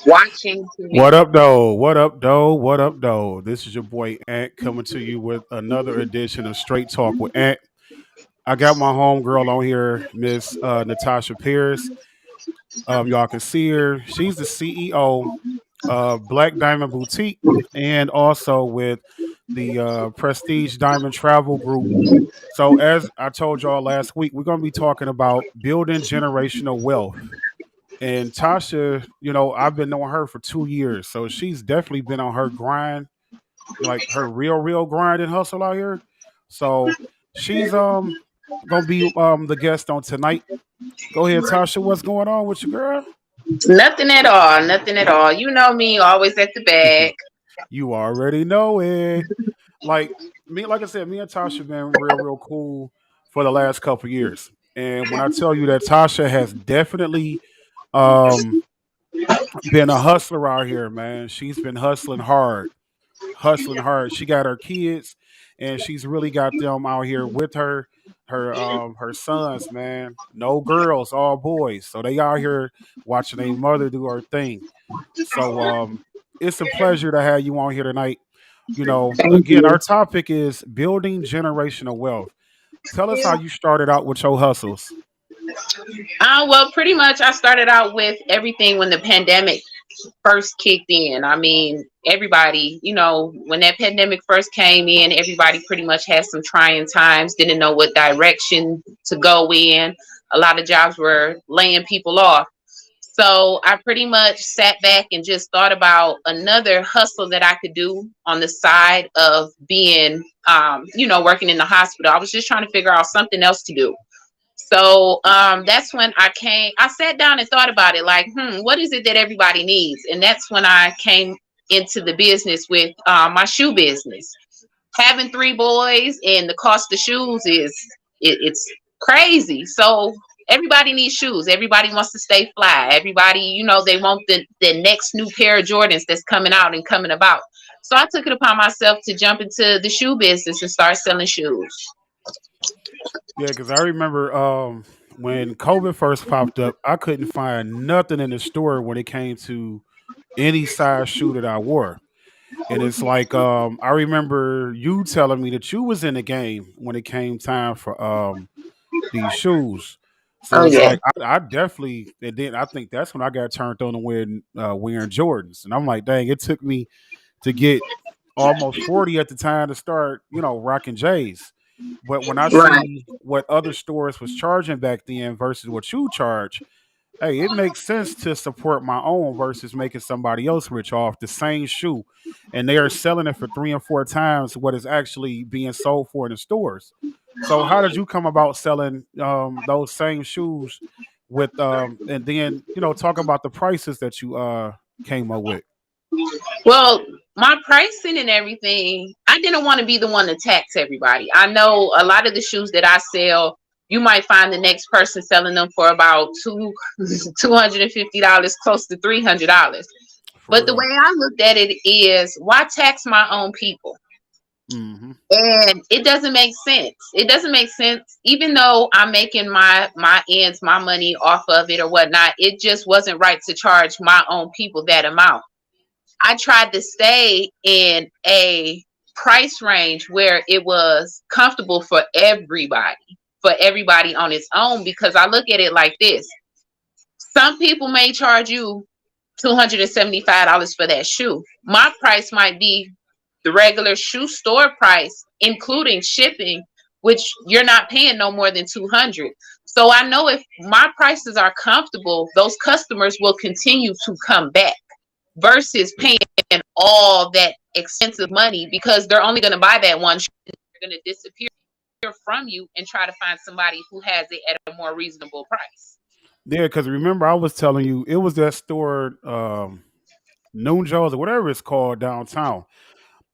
Watching TV. What up, though? What up, though? What up, though? This is your boy Ant coming to you with another edition of Straight Talk with Ant. I got my homegirl on here, Miss Natasha Pierce. Y'all can see her. She's the CEO of Black Diamond Boutique and also with the Prestige Diamond Travel Group. So, as I told y'all last week, we're going to be talking about building generational wealth. And Tasha, I've been knowing her for 2 years, so she's definitely been on her grind, like her real grind and hustle out here. So she's gonna be the guest on tonight. Go ahead, Tasha. What's going on with you, girl? Nothing at all. Nothing at all. You know me, always at the back. You already know it. Like like I said, me and Tasha been real cool for the last couple years. And when I tell you that Tasha has definitely um been a hustler out here, man. She's been hustling hard. She got her kids, and she's really got them out here with her. Her sons, man. No girls, all boys. So they out here watching their mother do her thing. So it's a pleasure to have you on here tonight. Thank Again, you. our topic is building generational wealth. Tell us how you started out with your hustles. Well, pretty much I started out with everything when the pandemic first kicked in. I mean, everybody, when that pandemic first came in, everybody pretty much had some trying times, didn't know what direction to go in. A lot of jobs were laying people off. So I pretty much sat back and just thought about another hustle that I could do on the side of being, working in the hospital. I was just trying to figure out something else to do. So that's when I sat down and thought about it like, what is it that everybody needs? And that's when I came into the business with my shoe business. Having three boys and the cost of shoes it's crazy. So everybody needs shoes. Everybody wants to stay fly. Everybody, they want the next new pair of Jordans that's coming out and coming about. So I took it upon myself to jump into the shoe business and start selling shoes. Yeah, because I remember when COVID first popped up, I couldn't find nothing in the store when it came to any size shoe that I wore. And it's like I remember you telling me that you was in the game when it came time for these shoes. So Oh it's yeah. like I definitely, and then I think that's when I got turned on to wearing Jordans, and I'm like, dang, it took me to get almost 40 at the time to start, rocking J's. But when I Right. see what other stores was charging back then versus what you charge, hey, it makes sense to support my own versus making somebody else rich off the same shoe. And they are selling it for 3 and 4 times what is actually being sold for in the stores. So how did you come about selling those same shoes with and then, talk about the prices that you came up with? Well, my pricing and everything, I didn't want to be the one to tax everybody. I know a lot of the shoes that I sell, you might find the next person selling them for about $250, close to $300. For But the way real. I looked at it is, why tax my own people? Hmm. And it doesn't make sense. It doesn't make sense, even though I'm making my ends, my money off of it or whatnot. It just wasn't right to charge my own people that amount. I tried to stay in a price range where it was comfortable for everybody on its own, because I look at it like this. Some people may charge you $275 for that shoe. My price might be the regular shoe store price, including shipping, which you're not paying no more than 200. So I know if my prices are comfortable, those customers will continue to come back versus paying all that expensive money, because they're only going to buy that one shoe. They're going to disappear from you and try to find somebody who has it at a more reasonable price. Yeah, because remember I was telling you it was that store, Noon Joe's or whatever it's called downtown.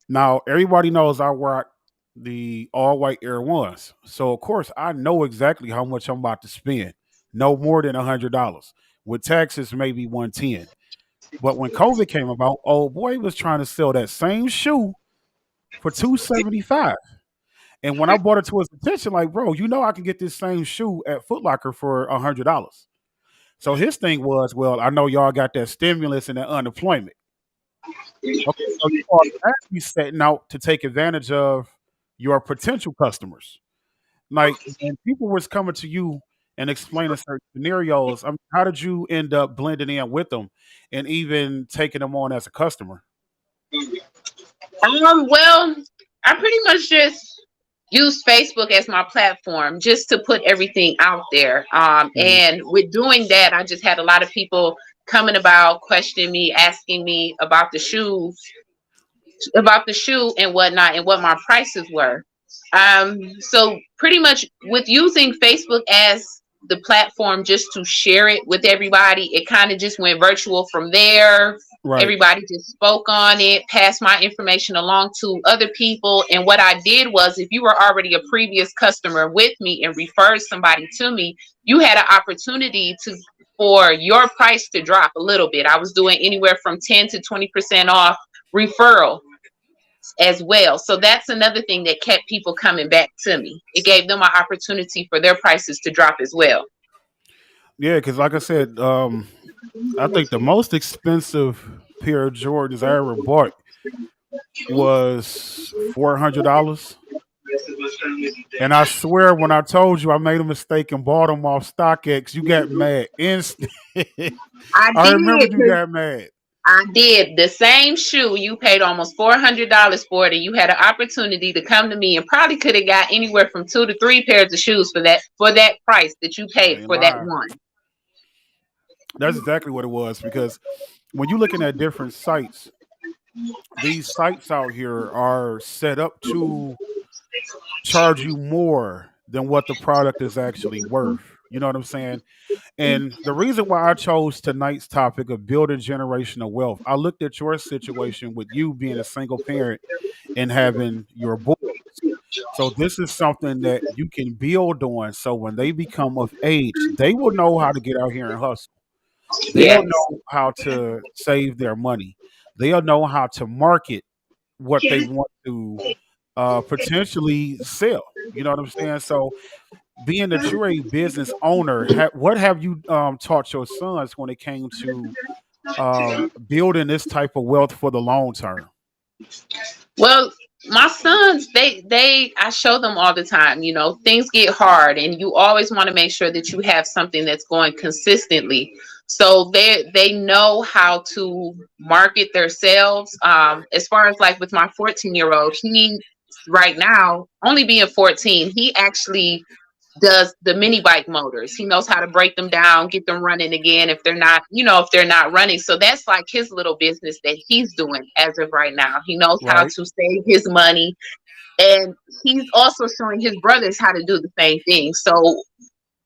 Now everybody knows I rock the all white Air Ones, so of course I know exactly how much I'm about to spend. No more than $100. With taxes, maybe 110. But when COVID came about, old boy was trying to sell that same shoe for 275. And when I brought it to his attention, like, bro, I can get this same shoe at Foot Locker for $100. So his thing was, well, I know y'all got that stimulus and that unemployment. Okay, so you are actually setting out to take advantage of your potential customers. Like when people was coming to you and explaining certain scenarios, how did you end up blending in with them and even taking them on as a customer? Well, I pretty much just use Facebook as my platform just to put everything out there. Mhm. And with doing that, I just had a lot of people coming about, questioning me, asking me about the shoe and whatnot, and what my prices were. So pretty much with using Facebook as the platform just to share it with everybody, it kind of just went virtual from there. Right. Everybody just spoke on it, passed my information along to other people. And what I did was, if you were already a previous customer with me and referred somebody to me, you had an opportunity to for your price to drop a little bit. I was doing anywhere from 10 to 20% off referral as well. So that's another thing that kept people coming back to me. It gave them an opportunity for their prices to drop as well. Yeah, because like I said, I think the most expensive pair of Jordans I ever bought was $400. And I swear, when I told you I made a mistake and bought them off StockX, you got mad instant. I I remember did, you 'cause got mad. I did the same shoe. You paid almost $400 for it, and you had an opportunity to come to me and probably could have got anywhere from 2 to 3 pairs of shoes for that price that you I paid ain't for that lying. one. That's exactly what it was. Because when you're looking at different sites, these sites out here are set up to charge you more than what the product is actually worth. You know what I'm saying? And the reason why I chose tonight's topic of building generational wealth, I looked at your situation with you being a single parent and having your boys. So this is something that you can build on. So when they become of age, they will know how to get out here and hustle. They'll Yes. know how to save their money. They'll know how to market what they want to potentially sell. You know what I'm saying? So being that you're a business owner, what have you taught your sons when it came to building this type of wealth for the long term? Well, my sons, I show them all the time, things get hard and you always want to make sure that you have something that's going consistently. So they know how to market themselves. As far as like with my 14-year-old, he right now, only being 14, he actually does the mini bike motors. He knows how to break them down, get them running again if they're not running. So that's like his little business that he's doing as of right now. He knows how Right. to save his money, and he's also showing his brothers how to do the same thing. So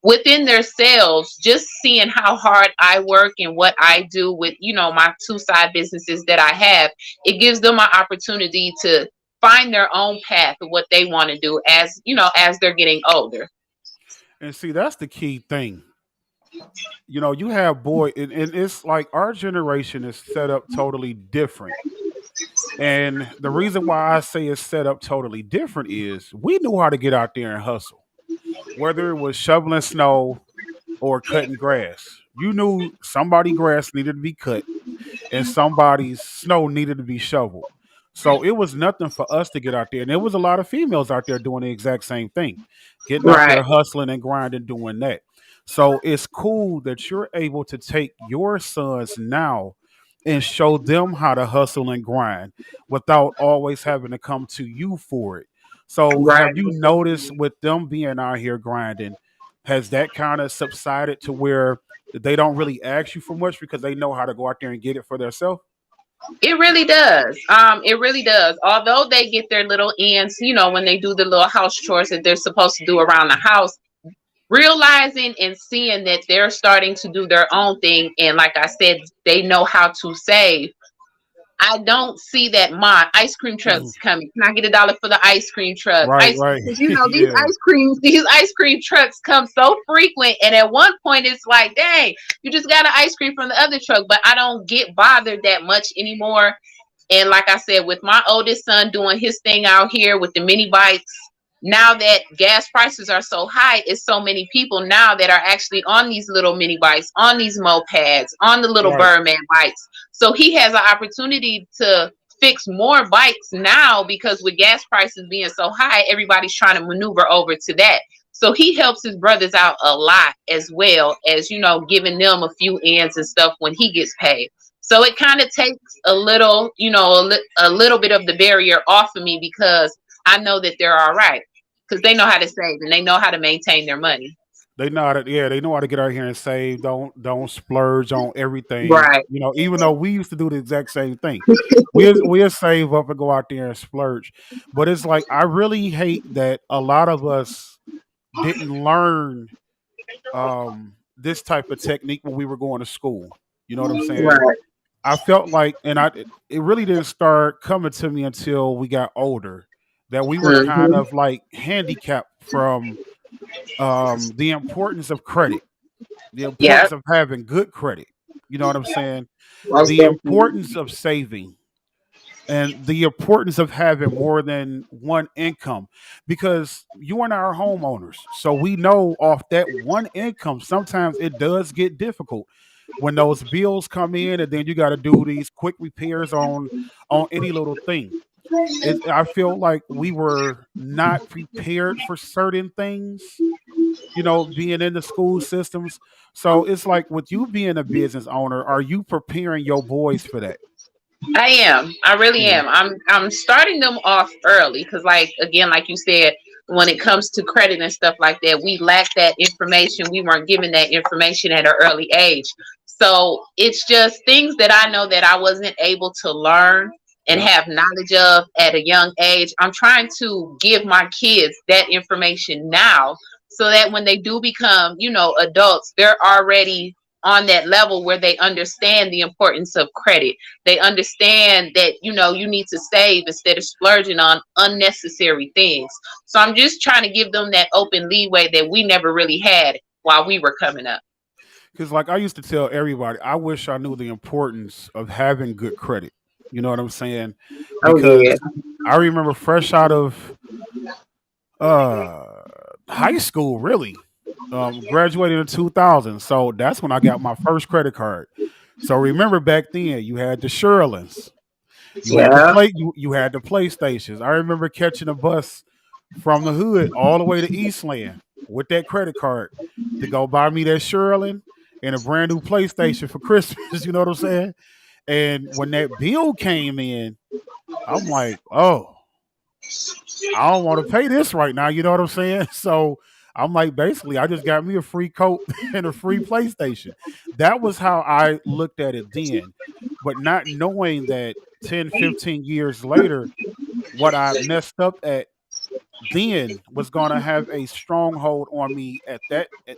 within their sales, just seeing how hard I work and what I do with, my two side businesses that I have, it gives them an opportunity to find their own path of what they want to do as they're getting older. And see, that's the key thing. You have and it's like our generation is set up totally different. And the reason why I say it's set up totally different is we knew how to get out there and hustle, whether it was shoveling snow or cutting grass. You knew somebody grass needed to be cut and somebody's snow needed to be shoveled. So it was nothing for us to get out there. And there was a lot of females out there doing the exact same thing, getting out Right. there hustling and grinding, doing that. So it's cool that you're able to take your sons now and show them how to hustle and grind without always having to come to you for it. So Right. have you noticed with them being out here grinding, has that kind of subsided to where they don't really ask you for much because they know how to go out there and get it for themselves? It really does. It really does. Although they get their little ends, when they do the little house chores that they're supposed to do around the house, realizing and seeing that they're starting to do their own thing. And like I said, they know how to save. I don't see that my ice cream Mhm. trucks coming. Can I get $1 for the ice cream truck? Right, Ice right. because Yeah. these ice cream trucks come so frequent, and at one point it's like, dang, you just got an ice cream from the other truck, but I don't get bothered that much anymore. And like I said, with my oldest son doing his thing out here with the mini bikes, now that gas prices are so high, it's so many people now that are actually on these little mini bikes, on these mopeds, on the little Right. Birdman bikes. So he has an opportunity to fix more bikes now because with gas prices being so high, everybody's trying to maneuver over to that. So he helps his brothers out a lot as well as, giving them a few ends and stuff when he gets paid. So it kind of takes a little, a little bit of the barrier off of me because I know that they're all right because they know how to save and they know how to maintain their money. They know how to, yeah, they know how to get out here and save. Don't splurge on everything. Right. Even though we used to do the exact same thing, we'll save up and go out there and splurge. But it's like I really hate that a lot of us didn't learn this type of technique when we were going to school. You know what I'm saying? Right. I felt like, and it really didn't start coming to me until we got older that we were kind Hmm. of like handicapped from the importance of credit, the Yeah. importance of having good credit. You know what I'm saying? Most The definitely. importance of saving and the importance of having more than one income because you and I are homeowners. So we know off that one income, sometimes it does get difficult when those bills come in and then you got to do these quick repairs on any little thing. I feel like we were not prepared for certain things, being in the school systems. So it's like with you being a business owner, are you preparing your boys for that? I am. I really Mhm. am. I'm starting them off early because, like, again, like you said, when it comes to credit and stuff like that, we lack that information. We weren't given that information at an early age. So it's just things that I know that I wasn't able to learn and Yep. have knowledge of at a young age. I'm trying to give my kids that information now so that when they do become, adults, they're already on that level where they understand the importance of credit. They understand that, you need to save instead of splurging on unnecessary things. So I'm just trying to give them that open leeway that we never really had while we were coming up. Because, like I used to tell everybody, I wish I knew the importance of having good credit. You know what I'm saying? Oh yeah. Because I remember fresh out of uh, high school, really, graduated in 2000. So that's when I got my first credit card. So remember back then, you had the Sherlins, Yeah. you had the PlayStations. I remember catching a bus from the hood all the way to Eastland with that credit card to go buy me that Sherlin and a brand new PlayStation for Christmas. You know what I'm saying? And when that bill came in, I'm like, oh, I don't want to pay this right now. You know what I'm saying? So I'm like, basically, I just got me a free coat and a free PlayStation. That was how I looked at it then. But not knowing that 10, 15 years later, what I messed up at then was going to have a stronghold on me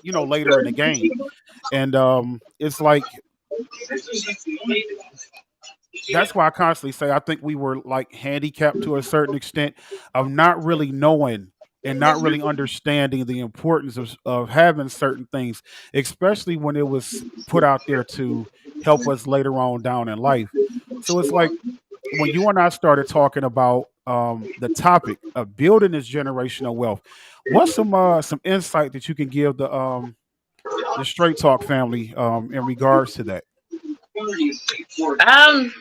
later in the game. And it's like, that's why I constantly say I think we were like handicapped to a certain extent of not really knowing and not really understanding the importance of having certain things, especially when it was put out there to help us later on down in life. So it's like when you and I started talking about the topic of building this generational wealth, what's some insight that you can give the Straight Talk family in regards to that? Um,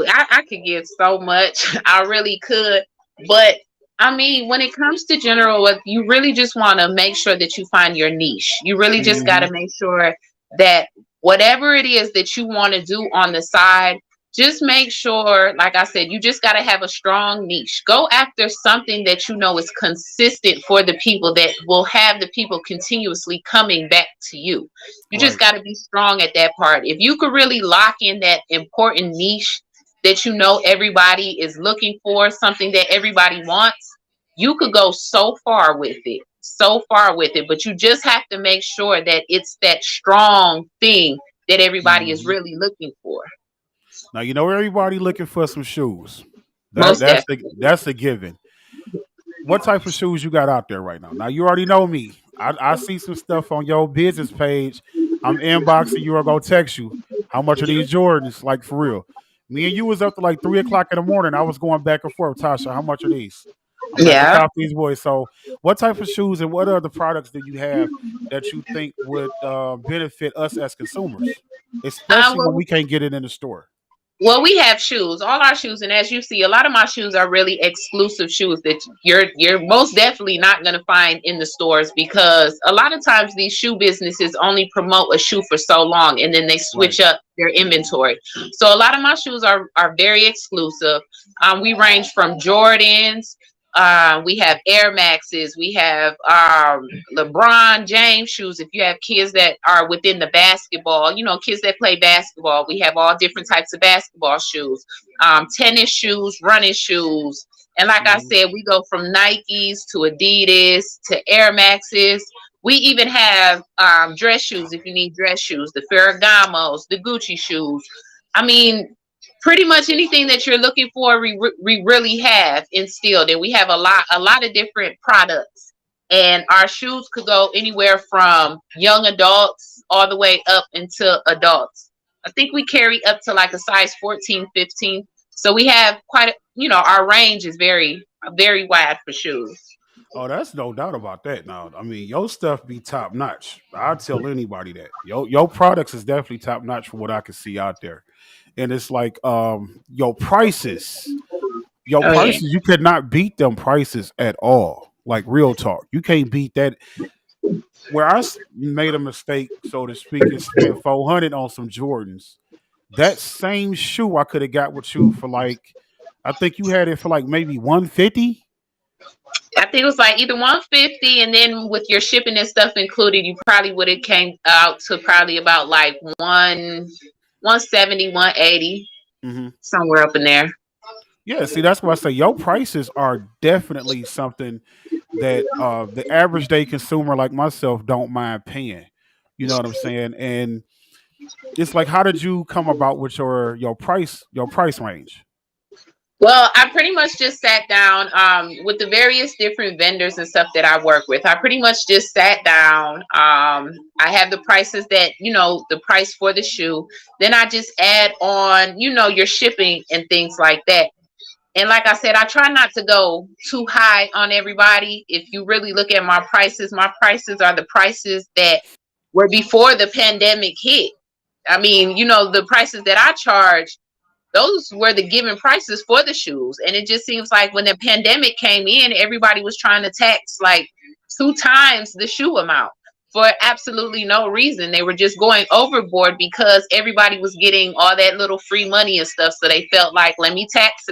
I could give so much. I really could. But I mean, when it comes to general wealth, you really just want to make sure that you find your niche. You really just got Hmm. to make sure that whatever it is that you want to do on the side, just make sure, like I said, you just got to have a strong niche. Go after something that you know is consistent for the people that will have the people continuously coming back to you. You just Right. got to be strong at that part. If you could really lock in that important niche that you know everybody is looking for, something that everybody wants, you could go so far with it. So far with it. But you just have to make sure that it's that strong thing that everybody is Hmm. really looking for. Now you know everybody looking for some shoes. That Most that's the definitely. that's the given. What type of shoes you got out there right now? Now you already know me. I see some stuff on your business page. I'm inboxing you or gonna text you. How much are these Jordans? Like for real. Me and you was up to like 3 o'clock in the morning. I was going back and forth. Tasha, how much are these? I'm at the Yeah. top of these boys. So, what type of shoes and what other products do you have that you think would benefit us as consumers, especially when Well, we can't get it in the store? Well, we have shoes, all our shoes, and as you see, a lot of my shoes are really exclusive shoes that you're most definitely not going to find in the stores, because a lot of times these shoe businesses only promote a shoe for so long and then they Right. switch up their inventory. So a lot of my shoes are very exclusive. We range from Jordans. We have Air Maxes. We have LeBron James shoes. If you have kids that are within the basketball, kids that play basketball, we have all different types of basketball shoes, tennis shoes, running shoes. And like I Mhm. said, we go from Nikes to Adidas to Air Maxes. We even have dress shoes if you need dress shoes, the Ferragamos, the Gucci shoes. I mean, pretty much anything that you're looking for, we really have instilled, and we have a lot of different products. And our shoes could go anywhere from young adults all the way up into adults. I think we carry up to like a size 14, 15. So we have our range is very wide for shoes. Oh, that's no doubt about that. Now, I mean, your stuff be top notch. I tell anybody that your products is definitely top notch for what I can see out there. And it's like your Oh yeah. prices, you could not beat them prices at all. Like real talk, you can't beat that. Where made a mistake, so to speak, and spent 400 on some Jordans. That same shoe I could have got with you for like, I think you had it for like maybe 150. I think it was like either 150, and then with your shipping and stuff included, you probably would have came out to probably about like 170, 180, Mm-hmm. somewhere up in there. Yeah, see, that's why I say your prices are definitely something that the average day consumer like myself don't mind paying. You know what I'm saying? And it's like, how did you come about with your price range? Well, I pretty much just sat down with the various different vendors and stuff that I work with. I pretty much just sat down. I have the prices that, the price for the shoe. Then I just add on, your shipping and things like that. And like I said, I try not to go too high on everybody. If you really look at my prices are the prices that were before the pandemic hit. I mean, the prices that I charge, those were the given prices for the shoes. And it just seems like when the pandemic came in, everybody was trying to tax like two times the shoe amount for absolutely no reason. They were just going overboard because everybody was getting all that little free money and stuff. So they felt like, let me tax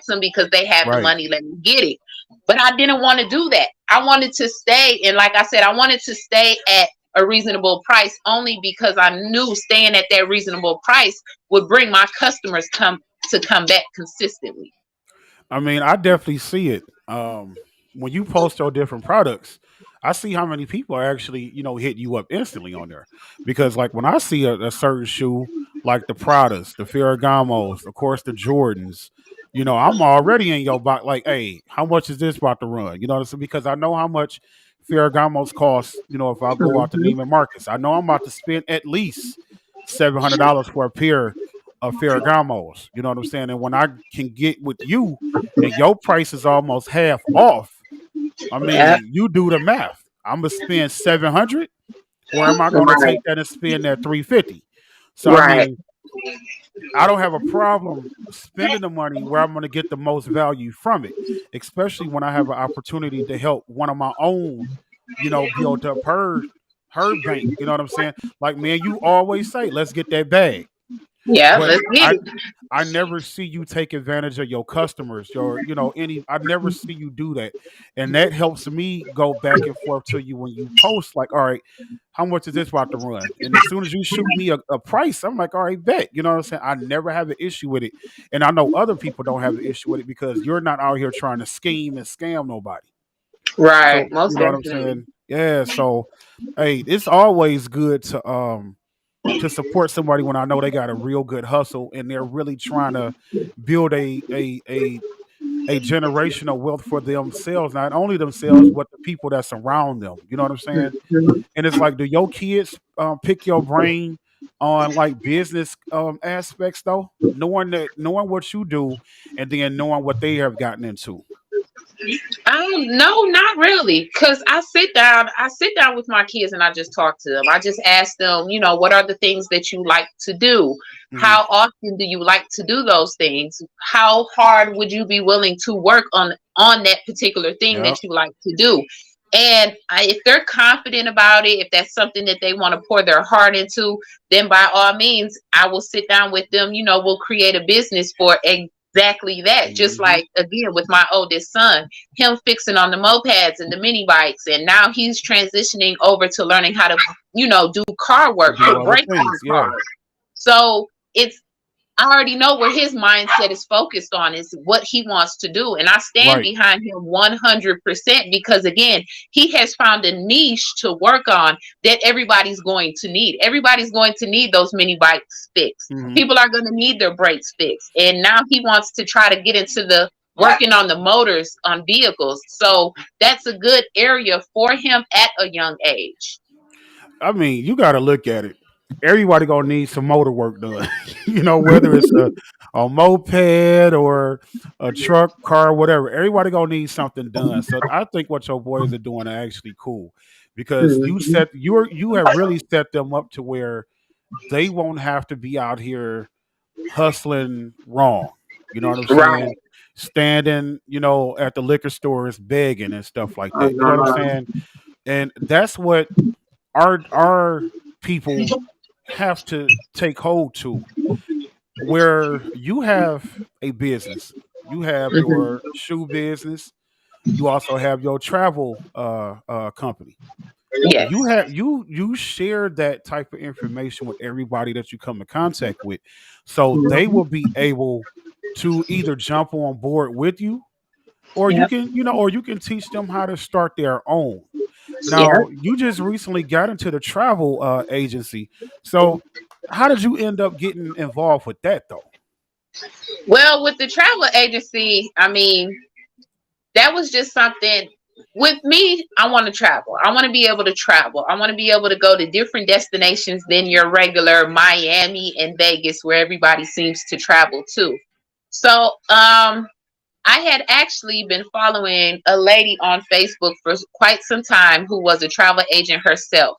them because they have the Right. money, let me get it. But I didn't want to do that. I wanted to stay, and like I said, I wanted to stay at a reasonable price only because I knew staying at that reasonable price would bring my customers come back consistently. I mean, I definitely see it. When you post your different products, I see how many people are actually, hit you up instantly on there. Because like when I see a certain shoe, like the Pradas, the Ferragamos, of course the Jordans, I'm already in your box. Like, hey, how much is this about to run? You know what I'm saying? Because I know how much Ferragamos cost. If I go out to Mhm. Neiman Marcus, I know I'm about to spend at least $700 for a pair of Ferragamos. You know what I'm saying? And when I can get with you and your price is almost half off, I Yeah. mean, you do the math. I'm gonna spend 700, or am I gonna Right. take that and spend that 350? So I Right. mean, I don't have a problem spending the money where I'm gonna get the most value from it, especially when I have an opportunity to help one of my own, build up her bank. You know what I'm saying? Like, man, you always say, let's get that bag. Yeah. But Let's get I it. I never see you take advantage of your customers, any I never see you do that. And that helps me go back and forth to you when you post like, all right, how much is this about to run? And as soon as you shoot me a price, I'm like, all right, bet. You know what I'm saying? I never have an issue with it. And I know other people don't have an issue with it because you're not out here trying to scheme and scam nobody. Right. So Most you know what I'm definitely. saying? Yeah. So hey, it's always good to support somebody when I know they got a real good hustle and they're really trying to build a generational wealth for themselves, not only themselves but the people that surround them. You know what I'm saying? Mhm. And it's like, do your kids pick your brain on like business aspects though, knowing what you do, and then knowing what they have gotten into. No, not really. Cause I sit down with my kids and I just talk to them. I just ask them, what are the things that you like to do? Hmm. How often do you like to do those things? How hard would you be willing to work on that particular thing Yeah. that you like to do? And if they're confident about it, if that's something that they want to pour their heart into, then by all means, I will sit down with them. We'll create a business for exactly that. Just Hmm. like again with my oldest son, him fixing on the mopeds and the mini bikes, and now he's transitioning over to learning how to, do car To work, do put other brakes things. on Yeah. cars. So it's I already know where his mindset is focused on is what he wants to do. And I stand Right. behind him 100% because, again, he has found a niche to work on that everybody's going to need. Everybody's going to need those mini bikes fixed. Hmm. People are going to need their brakes fixed. And now he wants to try to get into the working on the motors on vehicles. So that's a good area for him at a young age. I mean, you got to look at it. Everybody gonna need some motor work done. Whether it's a moped or a truck, car, whatever. Everybody gonna need something done. So I think what your boys are doing are actually cool because Mhm. you have really set them up to where they won't have to be out here hustling wrong. You know what I'm saying? Right. Standing, at the liquor stores begging and stuff like that. You know what I'm Uh-huh. saying? And that's what our people have to take hold to, where you have a business, you have your Mhm. shoe business, you also have your travel company. Yes. You share that type of information with everybody that you come in contact with, so they will Mhm. be able to either jump on board with you, or you Yep. can or you can teach them how to start their own. Yep. Now, you just recently got into the travel agency. So, how did you end up getting involved with that, though? Well, with the travel agency, I mean, that was just something with me. I want to travel. I want to be able to travel. I want to be able to go to different destinations than your regular Miami and Vegas, where everybody seems to travel to. So, I had actually been following a lady on Facebook for quite some time who was a travel agent herself.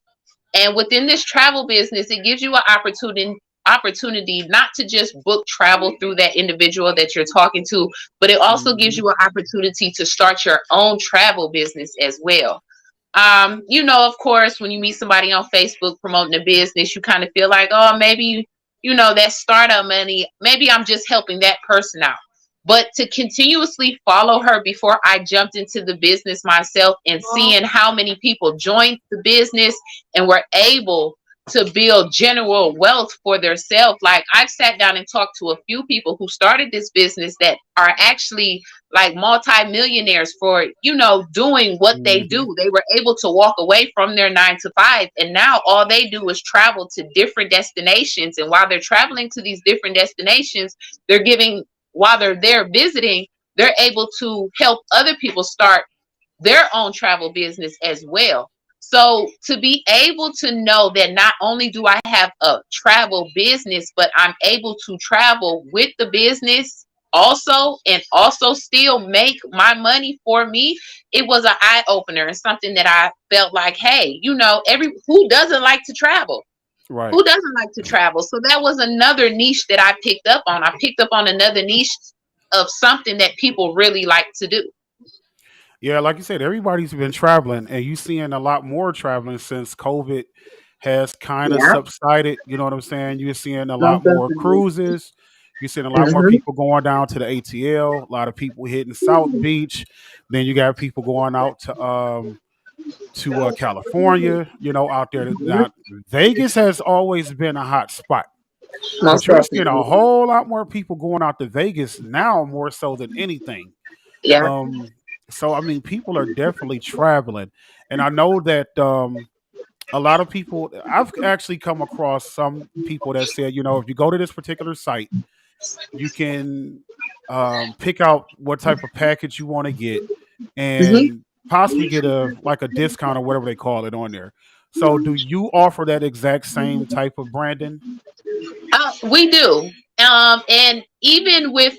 And within this travel business, it gives you an opportunity not to just book travel through that individual that you're talking to, but it also gives Hmm. you an opportunity to start your own travel business as well. Of course, when you meet somebody on Facebook promoting a business, you kind of feel like, oh, maybe, that startup money, maybe I'm just helping that person out. But to continuously follow her before I jumped into the business myself and seeing how many people joined the business and were able to build general wealth for themselves. Like I've sat down and talked to a few people who started this business that are actually like multi-millionaires for doing what they Hmm. do. They were able to walk away from their 9 to 5, and now all they do is travel to different destinations. And while they're traveling to these different destinations, they're giving while they're there visiting, they're able to help other people start their own travel business as well. So to be able to know that not only do I have a travel business, but I'm able to travel with the business also and also still make my money for me, it was an eye opener and something that I felt like, hey, every who doesn't like to travel? Right. Who doesn't like to travel? So that was another niche that I picked up on. I picked up on another niche of something that people really like to do. Yeah, like you said, everybody's been traveling, and you seeing a lot more traveling since COVID has kind of Yeah, subsided. You know what I'm saying? You're seeing a lot most more definitely. cruises. You're seeing a lot more Hmm. people going down to the ATL. A lot of people hitting South Beach. Then you got people going out to California. Out there. Now, Vegas has always been a hot spot, but Most you're seeing a definitely. whole lot more people going out to Vegas now, more so than anything. Yeah. Um, so I mean, people are definitely traveling, and I know that a lot of people. I've actually come across some people that said, if you go to this particular site, you can pick out what type of package you want to get, Hmm. and possibly get a like a discount or whatever they call it on there. So, do you offer that exact same type of branding? We do. And even with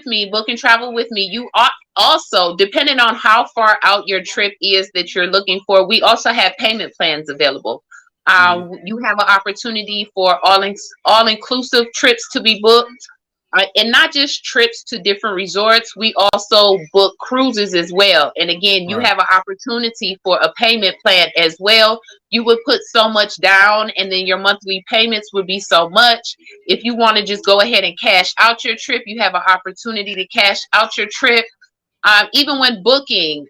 me, book and travel with me, Also, depending on how far out your trip is that you're looking for, we also have payment plans available. Mhm. You have an opportunity for all inclusive trips to be booked, and not just trips to different resorts. We also book cruises as well. And again, you Right. have an opportunity for a payment plan as well. You would put so much down, and then your monthly payments would be so much. If you want to just go ahead and cash out your trip, you have an opportunity to cash out your trip. Even when booking,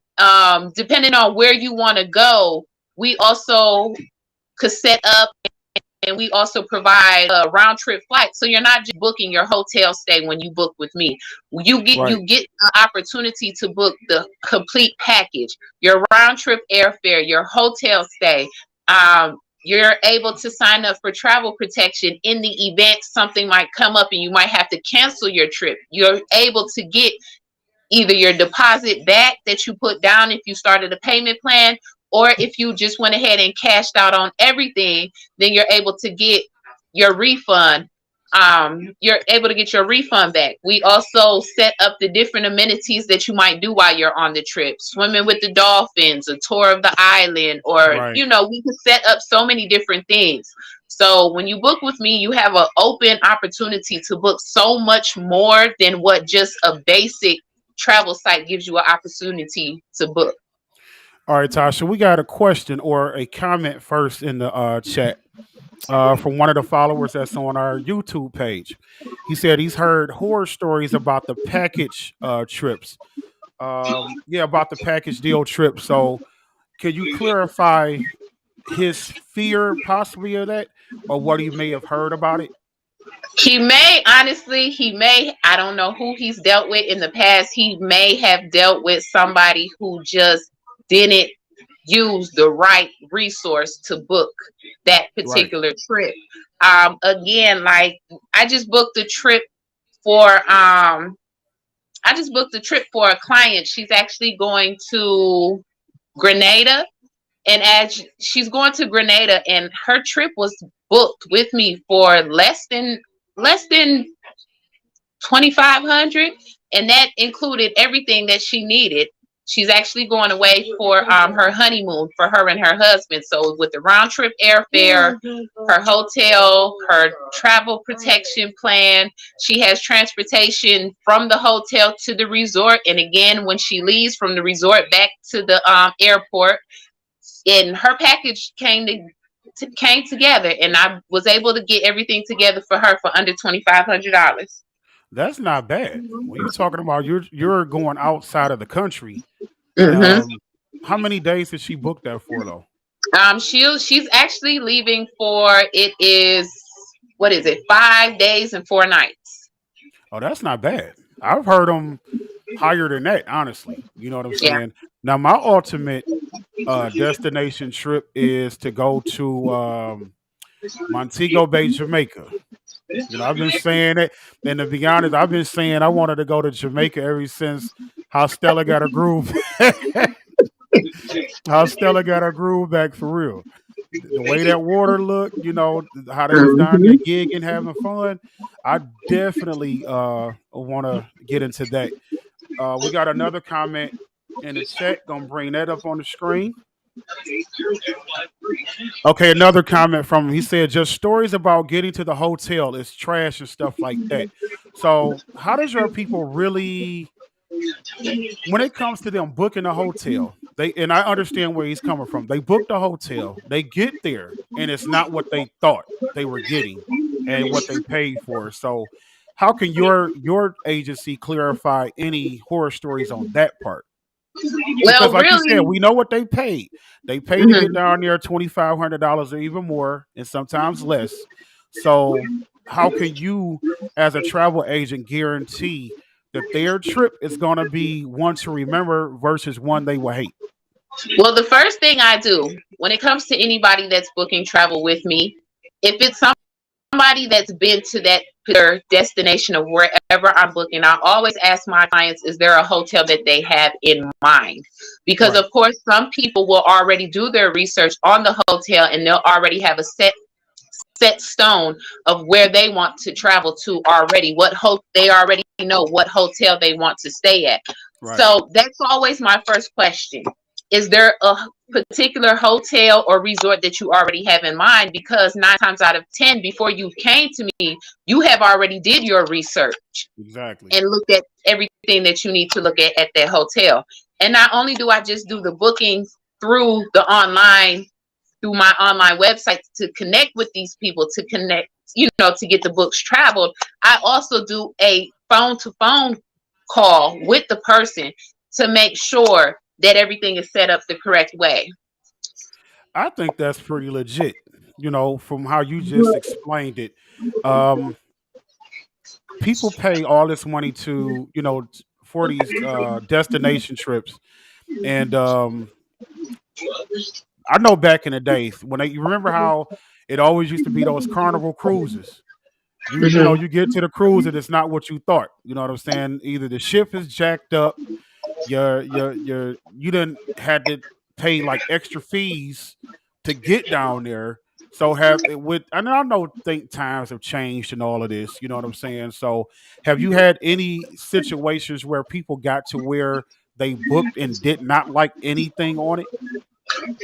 depending on where you want to go, we also could set up, and we also provide a round trip flight. So you're not just booking your hotel stay when you book with me. Right. You get an opportunity to book the complete package, your round trip airfare, your hotel stay. You're able to sign up for travel protection in the event something might come up and you might have to cancel your trip. You're able to get either your deposit back that you put down if you started a payment plan, or if you just went ahead and cashed out on everything, then you're able to get your refund. You're able to get your refund back. We also set up the different amenities that you might do while you're on the trip, swimming with the dolphins, a tour of the island, or Right. we can set up so many different things. So when you book with me, you have an open opportunity to book so much more than what just a basic travel site gives you an opportunity to book. All right, Tasha, we got a question or a comment first in the chat from one of the followers that's on our YouTube page. He said he's heard horror stories about the package trips. Yeah, about the package deal trip. So, can you clarify his fear possibly of that, or what he may have heard about it? I don't know who he's dealt with in the past. He may have dealt with somebody who just didn't use the right resource to book that Right. particular trip. Again, like I just booked a trip for a client. She's actually going to Grenada, and as she's going to Grenada, and her trip was booked with me for less than 2,500, and that included everything that she needed. She's actually going away for her honeymoon for her and her husband. So with the round trip airfare, her hotel, her travel protection plan, she has transportation from the hotel to the resort, and again when she leaves from the resort back to the airport. And her package came together, and I was able to get everything together for her for under $2,500. That's not bad. When you're talking about you're going outside of the country, Mm-hmm. um, how many days did she book that for though? She's actually leaving for, it is, what is it, 5 days and 4 nights. Oh, that's not bad. I've heard them higher than that, honestly. You know what I'm Yeah. saying? Now, my ultimate destination trip is to go to Montego Bay, Jamaica. You know, I've been saying it, and to be honest, I've been saying I wanted to go to Jamaica ever since how Stella got a groove, how Stella got her groove back for real. The way that water looked, you know, how they was down there Mhm. gigging, having fun. I definitely want to get into that. We got another comment in the chat. Gonna bring that up on the screen. Okay, another comment from him. He said just stories about getting to the hotel is trash and stuff like that. So, how does your people really, when it comes to them booking a hotel, they and I understand where he's coming from. They book the hotel, they get there, and it's not what they thought they were getting and what they paid for. So, how can your agency clarify any horror stories on that part? Because Well, like you said, really, we know what they paid. They pay to get mhm. down there $2,500 or even more, and sometimes less. So how can you, as a travel agent, guarantee that their trip is going to be one to remember versus one they will hate? Well, the first thing I do when it comes to anybody that's booking travel with me, if it's somebody that's been to that particular destination of wherever I'm booking, I always ask my clients, is there a hotel that they have in mind? Because Right. of course, some people will already do their research on the hotel, and they'll already have a set stone of where they want to travel to already. They already know what hotel they want to stay at. Right. So that's always my first question. Is there a particular hotel or resort that you already have in mind? Because 9 times out of 10, before you came to me, you have already did your research Exactly. and looked at everything that you need to look at that hotel. And not only do I just do the bookings through the online, through my online website to connect with these people, to connect, to get the books traveled, I also do a phone to phone call with the person to make sure that everything is set up the correct way. I think that's pretty legit. From how you just explained it. Um, People pay all this money to for these destination trips, and I know back in the days when you remember how it always used to be those carnival cruises. You get to the cruise and it's not what you thought. You know what I'm saying? Either the ship is jacked up, you didn't had to pay like extra fees to get down there. So have it with and I know think times have changed and all of this, you know what I'm saying? So have you had any situations where people got to where they booked and did not like anything on it?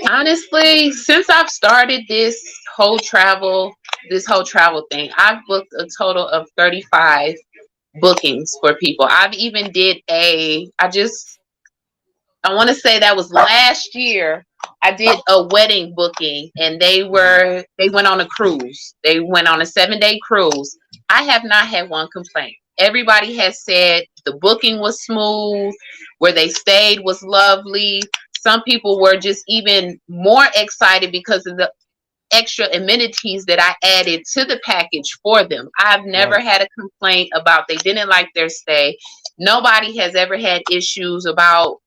Honestly, since I've started this whole travel thing, I've booked a total of 35 bookings for people. I've even did I want to say that was last year. I did a wedding booking and Mhm. they went on a cruise. They went on a 7-day cruise. I have not had one complaint. Everybody has said the booking was smooth, where they stayed was lovely. Some people were just even more excited because of the extra amenities that I added to the package for them. I've never Right, had a complaint about they didn't like their stay. Nobody has ever had issues about,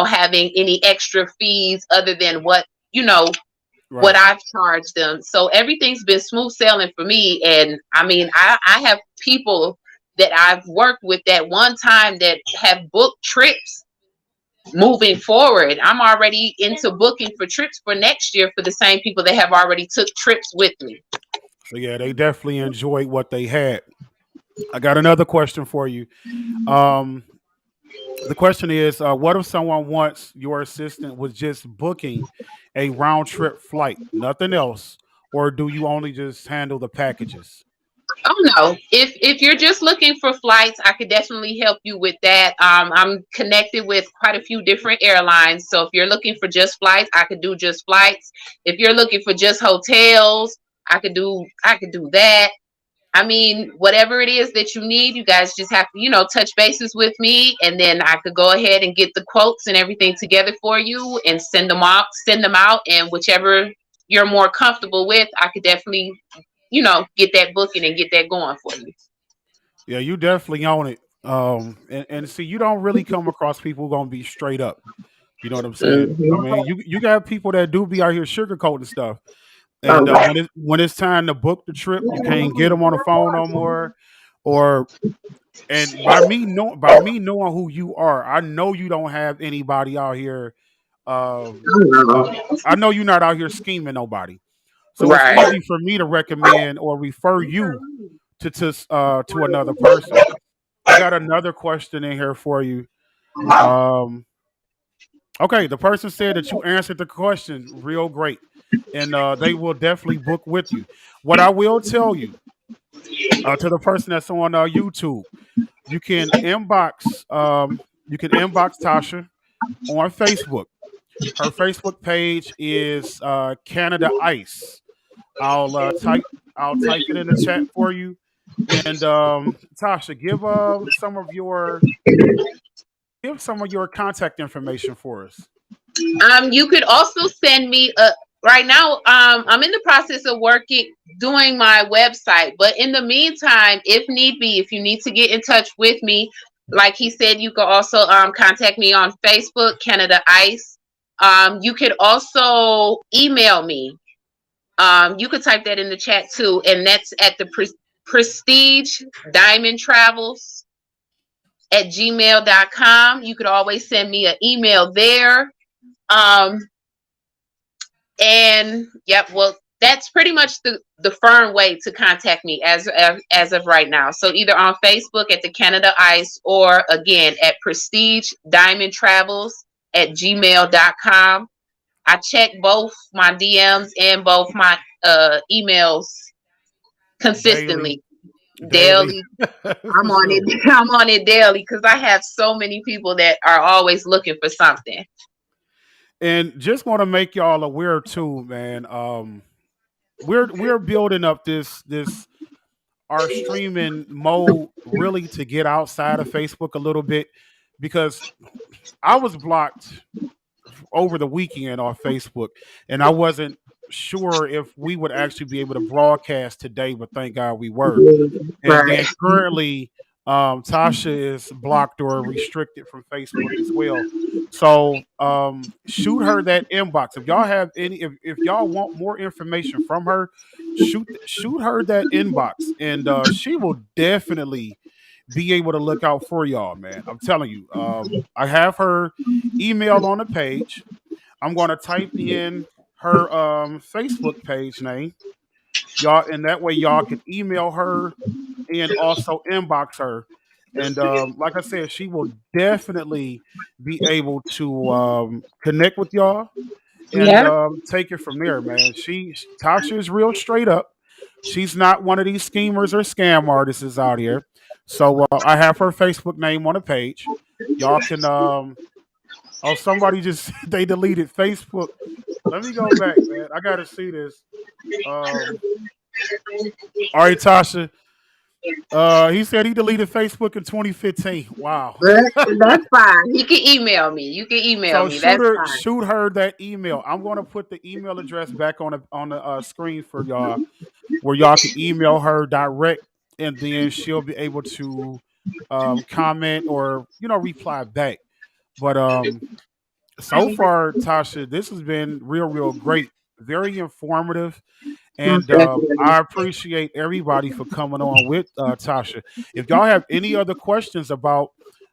having any extra fees other than what right. I've charged them. So everything's been smooth sailing for me. And I mean, I have people that I've worked with that one time that have booked trips moving forward. I'm already into booking for trips for next year for the same people that have already took trips with me. So yeah, they definitely enjoyed what they had. I got another question for you. Um, the question is, what if someone wants your assistant with just booking a round trip flight, nothing else, or do you only just handle the packages? Oh no. If you're just looking for flights, I could definitely help you with that. I'm connected with quite a few different airlines. So if you're looking for just flights, I could do just flights. If you're looking for just hotels, I could do that. I mean, whatever it is that you need, you guys just have to, touch bases with me, and then I could go ahead and get the quotes and everything together for you and send them out, and whichever you're more comfortable with, I could definitely, get that booking and get that going for you. Yeah, you definitely own it. And see, you don't really come across people gonna be straight up. You know what I'm saying? I Hmm. mean, you got people that do be out here sugarcoating stuff, All and right. when it's time to book the trip, you can't get them on the phone no more, or and by me knowing who you are, I know you don't have anybody out here. Um, I know you're not out here scheming nobody, so it's Right. easy for me to recommend or refer you to another person. I got another question in here for you. Um, okay, the person said that you answered the question real great, and they will definitely book with you. What I will tell you to the person that's on YouTube, you can inbox Tasha on Facebook. Her Facebook page is Canada Ice. I'll type it in the chat for you. And Tasha, give some of your contact information for us. You could also send me a right now. I'm in the process of working doing my website, but in the meantime, if need be, if you need to get in touch with me, like he said, you could also contact me on Facebook, Canada Ice. You could also email me. You could type that in the chat too, and that's at the Prestige Diamond Travels at gmail.com. You could always send me an email there. Um, and yep, well, that's pretty much the firm way to contact me as of right now. So either on Facebook at the Canada Ice, or again at Prestige Diamond Travels at gmail.com. I check both my DMs and both my emails Daily, consistently, daily, daily. for I'm on sure. it. I'm on it daily because I have so many people that are always looking for something. And just want to make y'all aware too, man. We're building up this our streaming mode really to get outside of Facebook a little bit, because I was blocked over the weekend on Facebook, and I wasn't sure if we would actually be able to broadcast today, but thank God we were. And Right. then currently, Tasha is blocked or restricted from Facebook as well. So shoot her that inbox. If y'all have any, if y'all want more information from her, shoot her that inbox, and she will definitely be able to look out for y'all, man. I'm telling you. I have her email on the page. I'm going to type in her Facebook page name, y'all, and that way y'all can email her and also inbox her. And like I said, she will definitely be able to connect with y'all and Yeah. take it from there, man. Tasha is real straight up. She's not one of these schemers or scam artists out here. So I have her Facebook name on the page. Y'all can oh, somebody just they deleted Facebook. Let me go back, man. I gotta see this. Um, all right, Tasha. He said he deleted Facebook in 2015. Wow. That's fine. You can email me. You can email So me. That's fine. shoot her that email. I'm going to put the email address back on the screen for y'all, where y'all can email her direct, and then she'll be able to comment or reply back. But so far, Tasha, this has been real great, very informative. Most And definitely. I appreciate everybody for coming on with Tasha. If y'all have any other questions about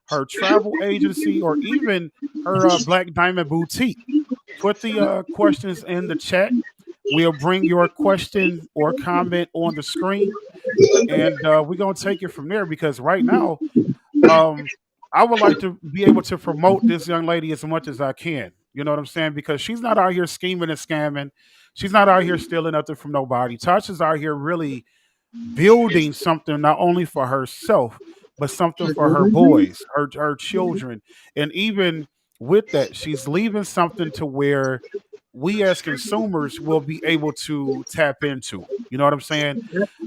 her travel agency or even her Black Diamond Boutique, put the questions in the chat. We'll bring your question or comment on the screen, and we're going to take it from there, because right now, um, I would like to be able to promote this young lady as much as I can. You know what I'm saying? Because she's not out here scheming and scamming. She's not out here stealing nothing from nobody. Tasha's out here really building something not only for herself, but something for her boys, her children, and even with that, she's leaving something to where we as consumers will be able to tap into. You know what I'm saying?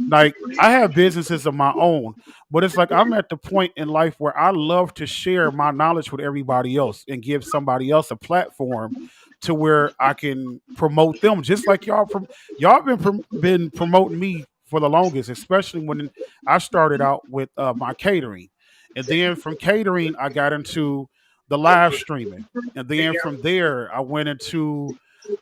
Like, I have businesses of my own, but it's like I'm at the point in life where I love to share my knowledge with everybody else and give somebody else a platform to where I can promote them, just like y'all been promoting me for the longest, especially when I started out with my catering, and then from catering I got into the live streaming, and then from there I went into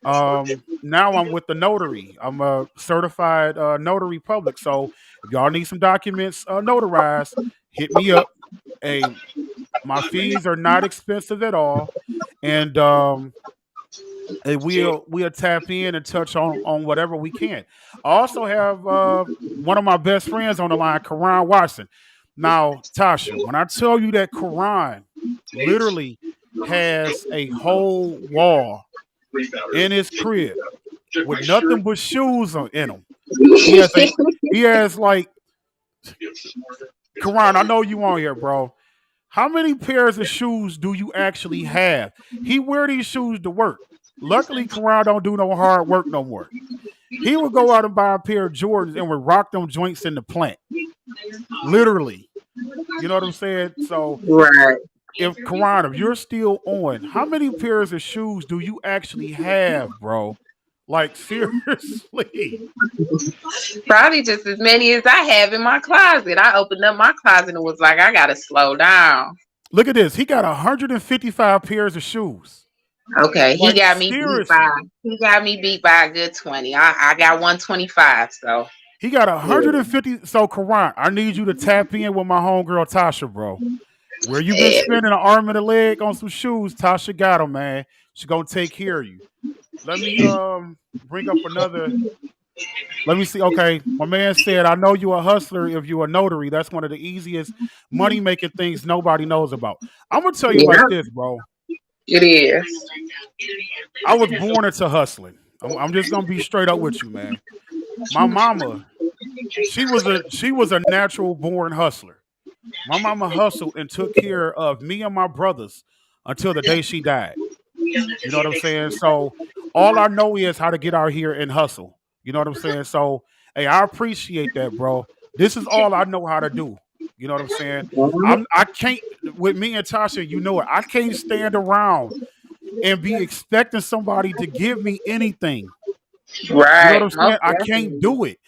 now I'm with the notary. I'm a certified notary public. So if y'all need some documents notarized, hit me up. Hey, my fees are not expensive at all, and we'll tap in and touch on whatever we can. I also have one of my best friends on the line, Karan Watson. Now, Tasha, when I tell you that Karan literally has a whole wall in his crib with nothing but shoes in him. He has a he has like Karan. I know you on here, bro. How many pairs of shoes do you actually have? He wear these shoes to work. Luckily, Karan don't do no hard work no more. He would go out and buy a pair of Jordans and would rock them joints in the plant. Literally. You know what I'm saying? So Right. if Karan, if you're still on, how many pairs of shoes do you actually have, bro? Like, seriously. Probably just as many as I have in my closet. I opened up my closet and was like, I gotta slow down. Look at this. He got 155 pairs of shoes. Okay, Like, seriously. he got me beat by a good 20. I got 125, so He got yeah. 150. So, Karan, I need you to tap in with my homegirl, Tasha, bro. Where you been Yeah. spending an arm and a leg on some shoes, Tasha got them, man. She gonna take care of you. Let me bring up another. Let me see. Okay, my man said, "I know you a hustler if you a notary. That's one of the easiest money making things nobody knows about." I'm gonna tell you like Yeah, this, bro. it is. I was born into hustling. I'm just gonna be straight up with you, man. My mama, she was a natural born hustler. My mama hustled and took care of me and my brothers until the day she died. You know what I'm saying? So all I know is how to get out here and hustle. You know what I'm saying? So hey, I appreciate that, bro. This is all I know how to do. You know what I'm saying? I can't with me and Tasha, you know it. I can't stand around and be expecting somebody to give me anything. You know what Right, I'm saying? most I can't definitely. do it.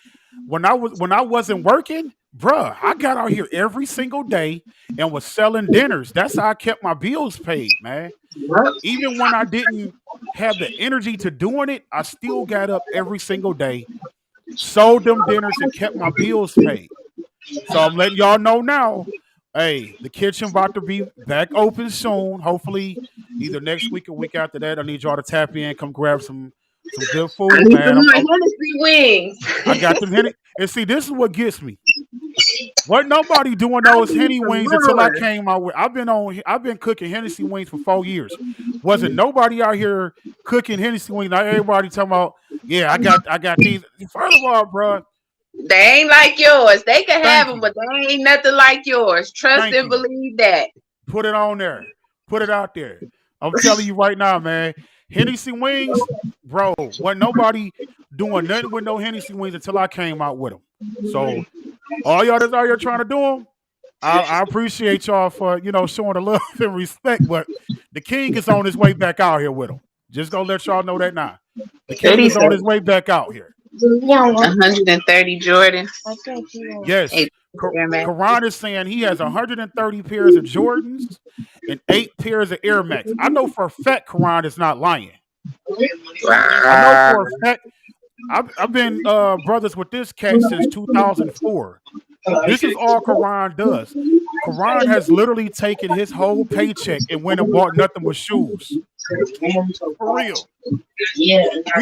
When I wasn't working, bruh, I got out here every single day and was selling dinners. That's how I kept my bills paid, man. Even when I didn't have the energy to doing it, I still got up every single day, sold them dinners, and kept my bills paid. So I'm letting y'all know now. Hey, the kitchen about to be back open soon. Hopefully, either next week or week after that. I need y'all to tap in, come grab some good I food, need some man. more Hennessy I wings. got them Henny. And see, this is what gets me. What nobody doing I those need Henny some wings until I more. came out with. I've been cooking Hennessy wings for 4 years. Wasn't nobody out here cooking Hennessy wings? Now everybody talking about, yeah, I got these. First of all, bro, They ain't like yours. They can have thank them, you, but they ain't nothing like yours. Trust thank and you. believe that. Put it on there. Put it out there. I'm telling you right now, man. Hennessy wings, bro. Wasn't nobody doing nothing with no Hennessy wings until I came out with them. So all y'all that's out here trying to do them, I appreciate y'all for showing the love and respect. But the king is on his way back out here with them. Just gonna let y'all know that now. The king Thirty is on seven. his way back out here. 130 Jordan. Yes, Eight Air Max. Karan is saying he has 130 pairs of Jordans and 8 pairs of Air Max. I know for a fact Karan is not lying. I know Wow. for a fact. I've been brothers with this cat since 2004. This is all Karan does. Karan has literally taken his whole paycheck and went and bought nothing but shoes. For real.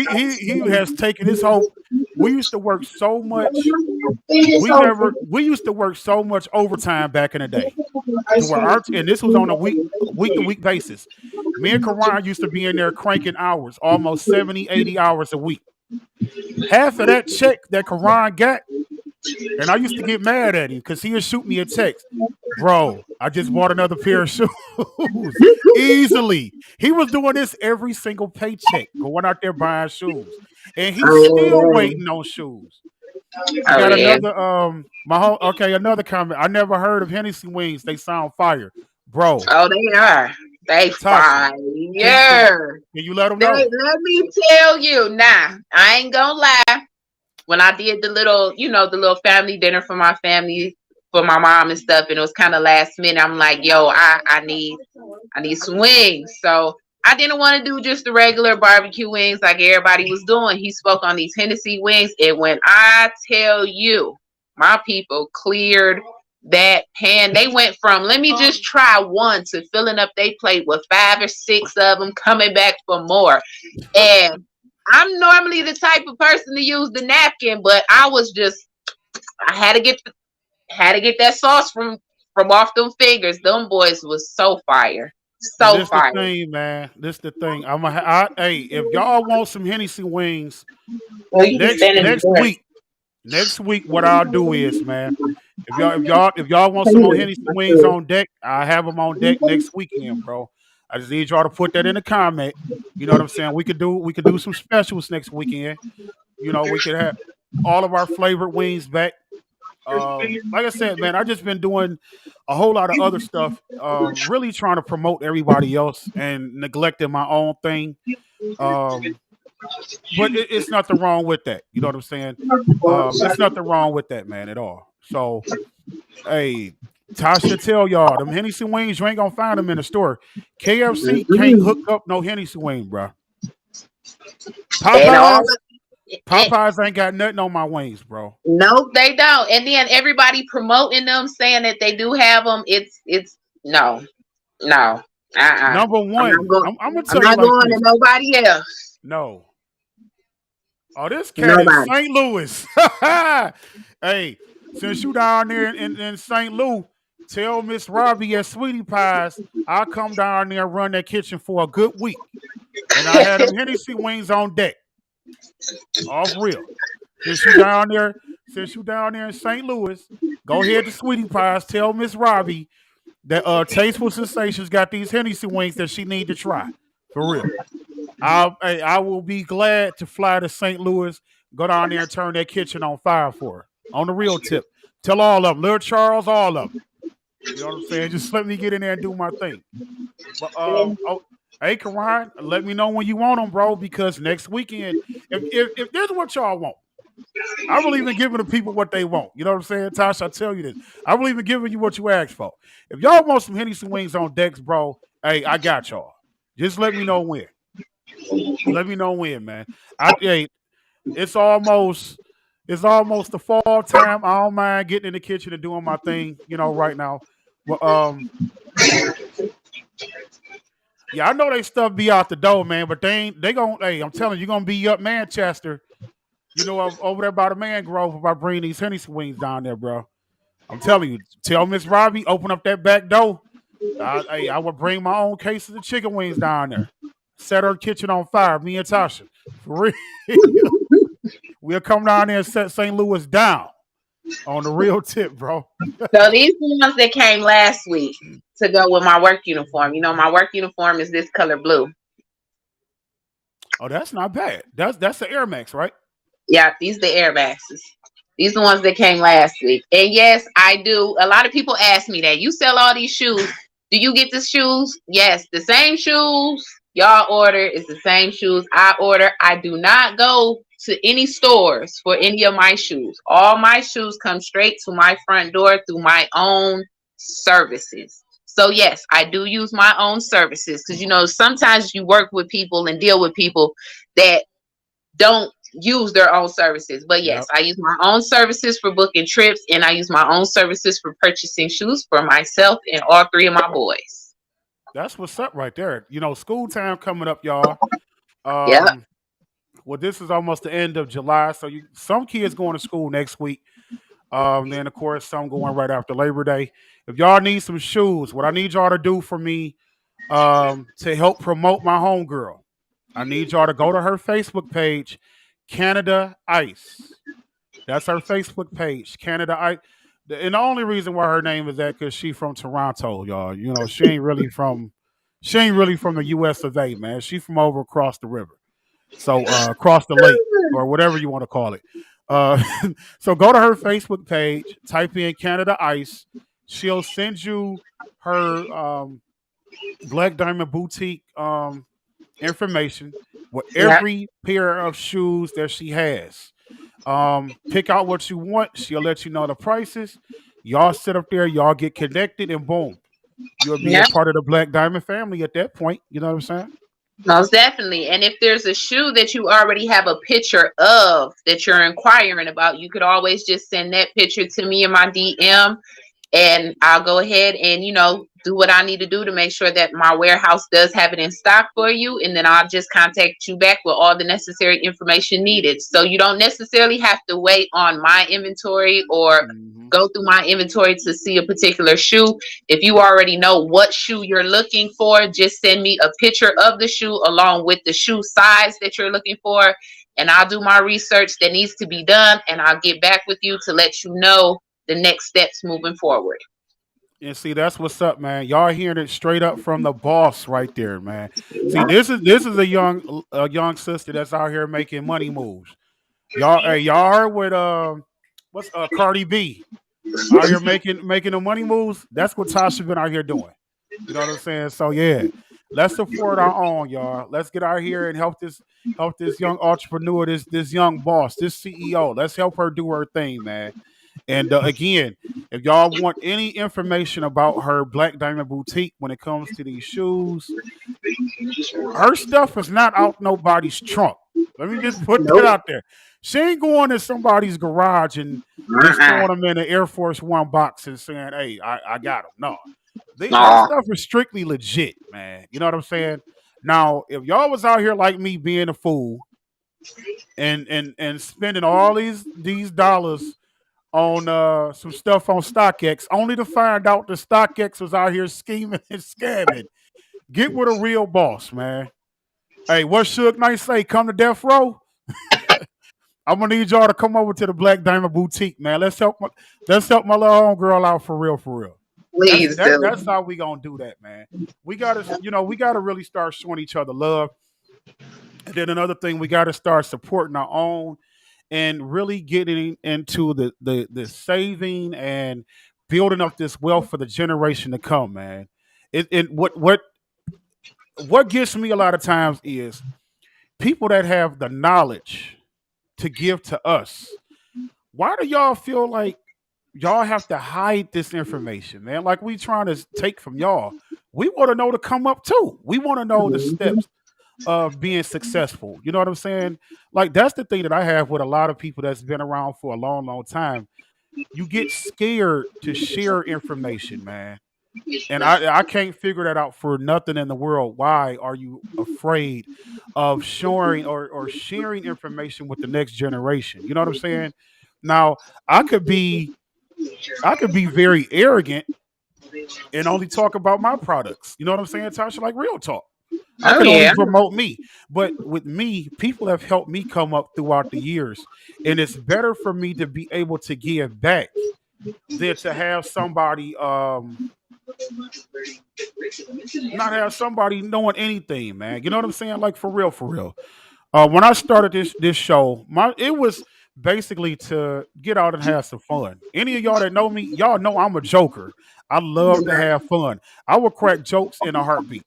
He has taken his whole. We used to work so much. We used to work so much overtime back in the day to where and this was on a week to week basis. Me and Karan used to be in there cranking hours, almost 70, 80 hours a week. Half of that check that Karan got, and I used to get mad at him because he would shoot me a text. Bro, I just bought another pair of shoes. Easily. He was doing this every single paycheck, going out there buying shoes. And he's still Oh, waiting on shoes. I oh got yeah. another another comment. I never heard of Hennessy wings. They sound fire. Bro, Oh, they are. They Tasha, fire. can you can, can you let them They know? let me tell you. Nah, I ain't gonna lie. When I did the little, the little family dinner for my family, for my mom and stuff, and it was kind of last minute. I'm like, yo, I need some wings. So I didn't want to do just the regular barbecue wings like everybody was doing. He spoke on these Hennessy wings, and when I tell you, my people cleared that pan. They went from let me just try one to filling up they plate with 5 or 6 of them, coming back for more. And I'm normally the type of person to use the napkin, but I was just I had to get that sauce from off them fingers. Them boys was so fire, And so this the fire. thing, man. This the thing. Hey, if y'all want some Hennessy wings Well, you can next stand in the next door. week, next week, what I'll do is, man. If y'all want some more Hennessy wings on deck, I have them on deck next weekend, bro. I just need y'all to put that in the comment. You know what I'm saying? We could do some specials next weekend. We could have all of our flavored wings back. Like I said, man, I just been doing a whole lot of other stuff. Really trying to promote everybody else and neglecting my own thing. Um, but it's nothing wrong with that. You know what I'm saying? It's nothing wrong with that, man, at all. So, hey, Tasha, tell y'all them Hennessy wings, you ain't gonna find them in the store. KFC can't hook up no Hennessy wing, bro. And all Popeyes, and, Popeyes ain't got nothing on my wings, bro. nope, they don't. And then everybody promoting them, saying that they do have them. It's no, no, Number I'm not one, going. I'm gonna I'm tell you not like going to this. nobody else. No, Oh, this cat in Nobody. St. Louis. Hey, since you down there in St. Louis, tell Miss Robbie at Sweetie Pies I'll come down there and run that kitchen for a good week. And I had them Hennessy wings on deck. Off real. Since you down there, since you down there in St. Louis, go ahead to Sweetie Pies. Tell Miss Robbie that Tasteful Sensations got these Hennessy wings that she need to try. For real. I will be glad to fly to St. Louis, go down there and turn that kitchen on fire for her. On the real tip. Tell all of them. Little Charles, all of them. You know what I'm saying? Just let me get in there and do my thing. But hey, Karan, let me know when you want them, bro, because next weekend, if this is what y'all want, I believe in giving the people what they want. You know what I'm saying, Tosh? I tell you this. I believe in giving you what you asked for. If y'all want some Hennessy wings on decks, bro, hey, I got y'all. Just let me know when. Let me know when, man. Hey, it's almost the fall time. I don't mind getting in the kitchen and doing my thing, right now. But yeah, I know they stuff be out the door, man, but they gonna hey, I'm telling you, you're gonna be up Manchester, over there by the Mangrove if I bring these Hennessy wings down there, bro. I'm telling you, tell Miss Robbie, open up that back door. I would bring my own cases of chicken wings down there. Set her kitchen on fire, me and Tasha. For real. We'll come down there and set St. Louis down on the real tip, bro. So these are the ones that came last week to go with my work uniform. My work uniform is this color blue. Oh, that's not bad. That's the Air Max, right? Yeah, these are the Air Maxes. These are the ones that came last week. And yes, I do. A lot of people ask me that. You sell all these shoes. Do you get the shoes? Yes, the same shoes y'all order is the same shoes I order. I do not go to any stores for any of my shoes. All my shoes come straight to my front door through my own services. So yes, I do use my own services because sometimes you work with people and deal with people that don't use their own services. But yes, Yep. I use my own services for booking trips and I use my own services for purchasing shoes for myself and all three of my boys. That's what's up right there. School time coming up, y'all. Yeah. Um, well, this is almost the end of July, so some kids going to school next week. Then of course some going right after Labor Day. If y'all need some shoes, what I need y'all to do for me, to help promote my homegirl, I need y'all to go to her Facebook page, Canada Ice. That's her Facebook page, Canada Ice. And the only reason why her name is that because she from Toronto, y'all. She ain't really from the US of A, man. She from over across the river. So across the lake or whatever you want to call it. Uh, so go to her Facebook page, type in Canada Ice. She'll send you her Black Diamond Boutique information with Yeah. every pair of shoes that she has. Pick out what you want. She'll let you know the prices. Y'all sit up there, y'all get connected, and boom, you'll be a Yeah. part of the Black Diamond family at that point. You know what I'm saying? Most definitely. And if there's a shoe that you already have a picture of that you're inquiring about, you could always just send that picture to me in my DM and I'll go ahead and do what I need to do to make sure that my warehouse does have it in stock for you, and then I'll just contact you back with all the necessary information needed. So you don't necessarily have to wait on my inventory or Hmm. go through my inventory to see a particular shoe. If you already know what shoe you're looking for, just send me a picture of the shoe along with the shoe size that you're looking for, and I'll do my research that needs to be done, and I'll get back with you to let you know the next steps moving forward. And see, that's what's up, man. Y'all hearing it straight up from the boss right there, man. See, this is a young sister that's out here making money moves. Y'all heard with what's Cardi B out here making the money moves. That's what Tasha been out here doing. You know what I'm saying? So yeah, let's support our own, y'all. Let's get out here and help this young entrepreneur, this young boss, this CEO. Let's help her do her thing, man. And again, if y'all want any information about her Black Diamond Boutique when it comes to these shoes, her stuff is not out nobody's trunk. Let me just put that Nope. out there. She ain't going to somebody's garage and just Uh-uh. throwing them in an Air Force One box and saying, "Hey, I got them." No, her Aw. stuff is strictly legit, man. You know what I'm saying? Now, if y'all was out here like me being a fool and spending all these dollars on some stuff on StockX, only to find out the StockX was out here scheming and scamming. Get with a real boss, man. Hey, what Suge Knight say? Come to death row. I'm gonna need y'all to come over to the Black Diamond Boutique, man. Let's help my little homegirl out for real, for real. That's Please that do. that's how we gonna do that, man. We gotta really start showing each other love. And then another thing, we gotta start supporting our own and really getting into the saving and building up this wealth for the generation to come, man. What gets me a lot of times is people that have the knowledge to give to us. Why do y'all feel like y'all have to hide this information, man? Like we trying to take from y'all. We want to know to come up too. We want to know the Mhm. steps of being successful. You know what I'm saying? Like that's the thing that I have with a lot of people that's been around for a long, long time. You get scared to share information, man. And I can't figure that out for nothing in the world. Why are you afraid of showing or sharing information with the next generation? You know what I'm saying? Now, I could be I could be very arrogant and only talk about my products. You know what I'm saying, Tasha? Like real talk. I Oh could only yeah. promote me. But with me, people have helped me come up throughout the years. And it's better for me to be able to give back than to have somebody not have somebody knowing anything, man. You know what I'm saying? Like for real, for real. When I started this show, it was basically to get out and have some fun. Any of y'all that know me, y'all know I'm a joker. I love to have fun. I will crack jokes in a heartbeat.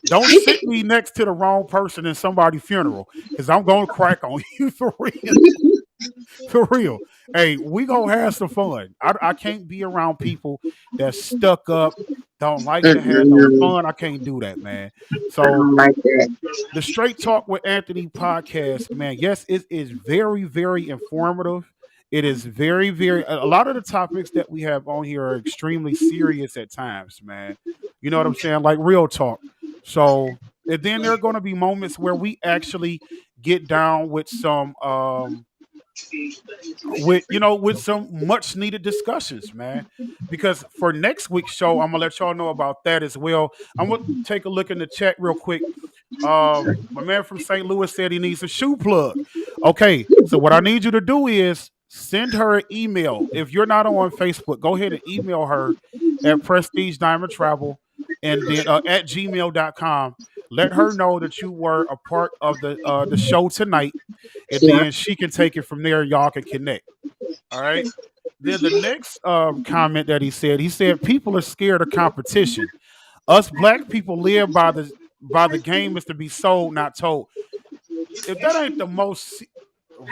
Don't sit me next to the wrong person in somebody's funeral, because I'm gonna crack on you for real. For real. Hey, we gonna have some fun. I can't be around people that's stuck up, don't like to have no Mm-mm. fun. I can't do that, man. I So don't like that. the Straight Talk with Anthony podcast, man. Yes, it is very, very informative. It is very, very. A lot of the topics that we have on here are extremely serious at times, man. You know what I'm saying? Like real talk. So, and then there are going to be moments where we actually get down with some much needed discussions, man. Because for next week's show, I'm gonna let y'all know about that as well. I'm gonna take a look in the chat real quick. My man from St. Louis said he needs a shoe plug. Okay, so what I need you to do is send her an email. If you're not on Facebook, go ahead and email her at Prestige Diamond Travel and then at gmail.com. Let her know that you were a part of the show tonight, and Yeah. then she can take it from there. Y'all can connect. All right. Then the next comment that he said people are scared of competition. Us black people live by the game is to be sold, not told. If that ain't the most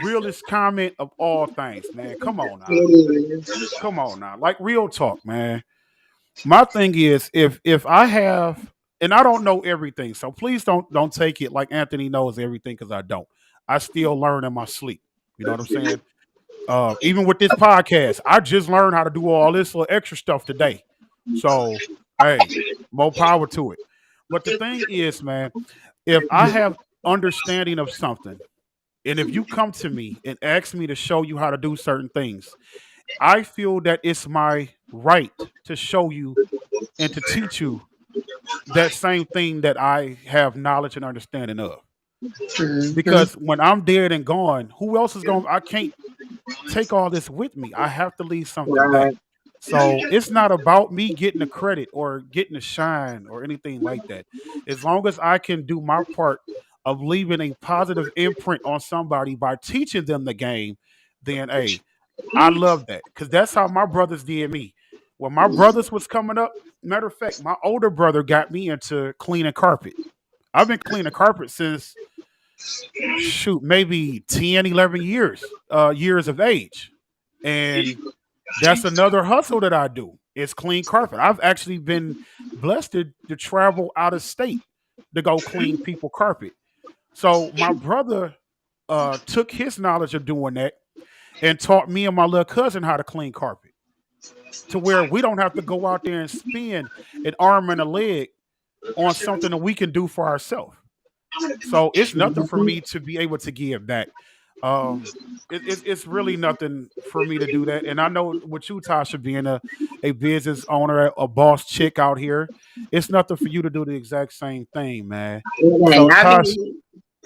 realest comment of all things, man, come on now, It is. come on now, like real talk, man. My thing is, if I have, and I don't know everything, so please don't take it like Anthony knows everything because I don't. I still learn in my sleep. You know what I'm saying? Even with this podcast, I just learned how to do all this little extra stuff today. So, hey, more power to it. But the thing is, man, if I have understanding of something, and if you come to me and ask me to show you how to do certain things, I feel that it's my right to show you and to teach you that same thing that I have knowledge and understanding of. Mhm. Because when I'm dead and gone, who else is going? I can't take all this with me. I have to leave something back. Right. So it's not about me getting the credit or getting the shine or anything like that. As long as I can do my part of leaving a positive imprint on somebody by teaching them the game, then hey, I love that. Because that's how my brothers did me. When my brothers was coming up, matter of fact, my older brother got me into cleaning carpet. I've been cleaning carpet since shoot, maybe 10, 11 years of age. And that's another hustle that I do. It's clean carpet. I've actually been blessed to travel out of state to go clean people carpet. So my brother took his knowledge of doing that and taught me and my little cousin how to clean carpet to where we don't have to go out there and spend an arm and a leg on something that we can do for ourselves. So it's nothing for me to be able to give back. It's really nothing for me to do that. And I know with you, Tasha, being a business owner, a boss chick out here, it's nothing for you to do the exact same thing, man. And So Tasha,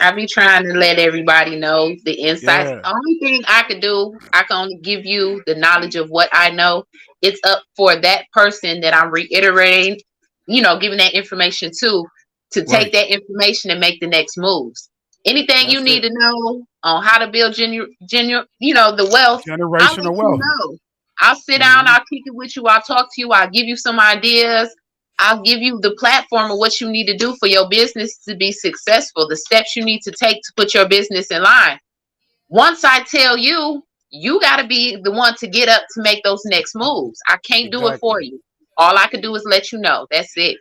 I be trying to let everybody know the insights. yeah, Only thing I could do, I can only give you the knowledge of what I know. It's up for that person that I'm reiterating, giving that information to take right. that information and make the next moves. Anything you That's need it. to know on how to build the wealth, I'll let Generational you wealth. know. I'll sit down, Hmm. I'll kick it with you, I'll talk to you, I'll give you some ideas. I'll give you the platform of what you need to do for your business to be successful, the steps you need to take to put your business in line. Once I tell you, you got to be the one to get up to make those next moves. I can't do it for Exactly. you. All I can do is let you know. That's it.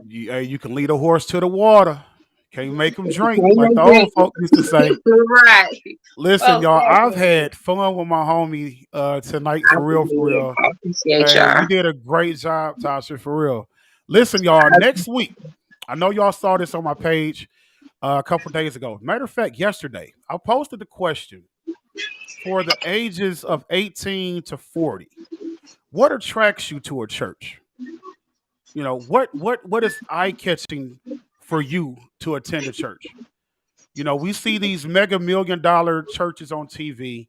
You can lead a horse to the water. Can't make him drink, Can't like the make old folk used to say. it. Right. Listen, Most y'all, I've definitely. had fun with my homie tonight, I for real, for appreciate real. I appreciate Hey, y'all. you did a great job, Tasha, for real. Listen, y'all, next week, I know y'all saw this on my page a couple days ago. Matter of fact, yesterday, I posted the question for the ages of 18 to 40. What attracts you to a church? What is eye catching for you to attend a church? We see these mega $1 million churches on TV.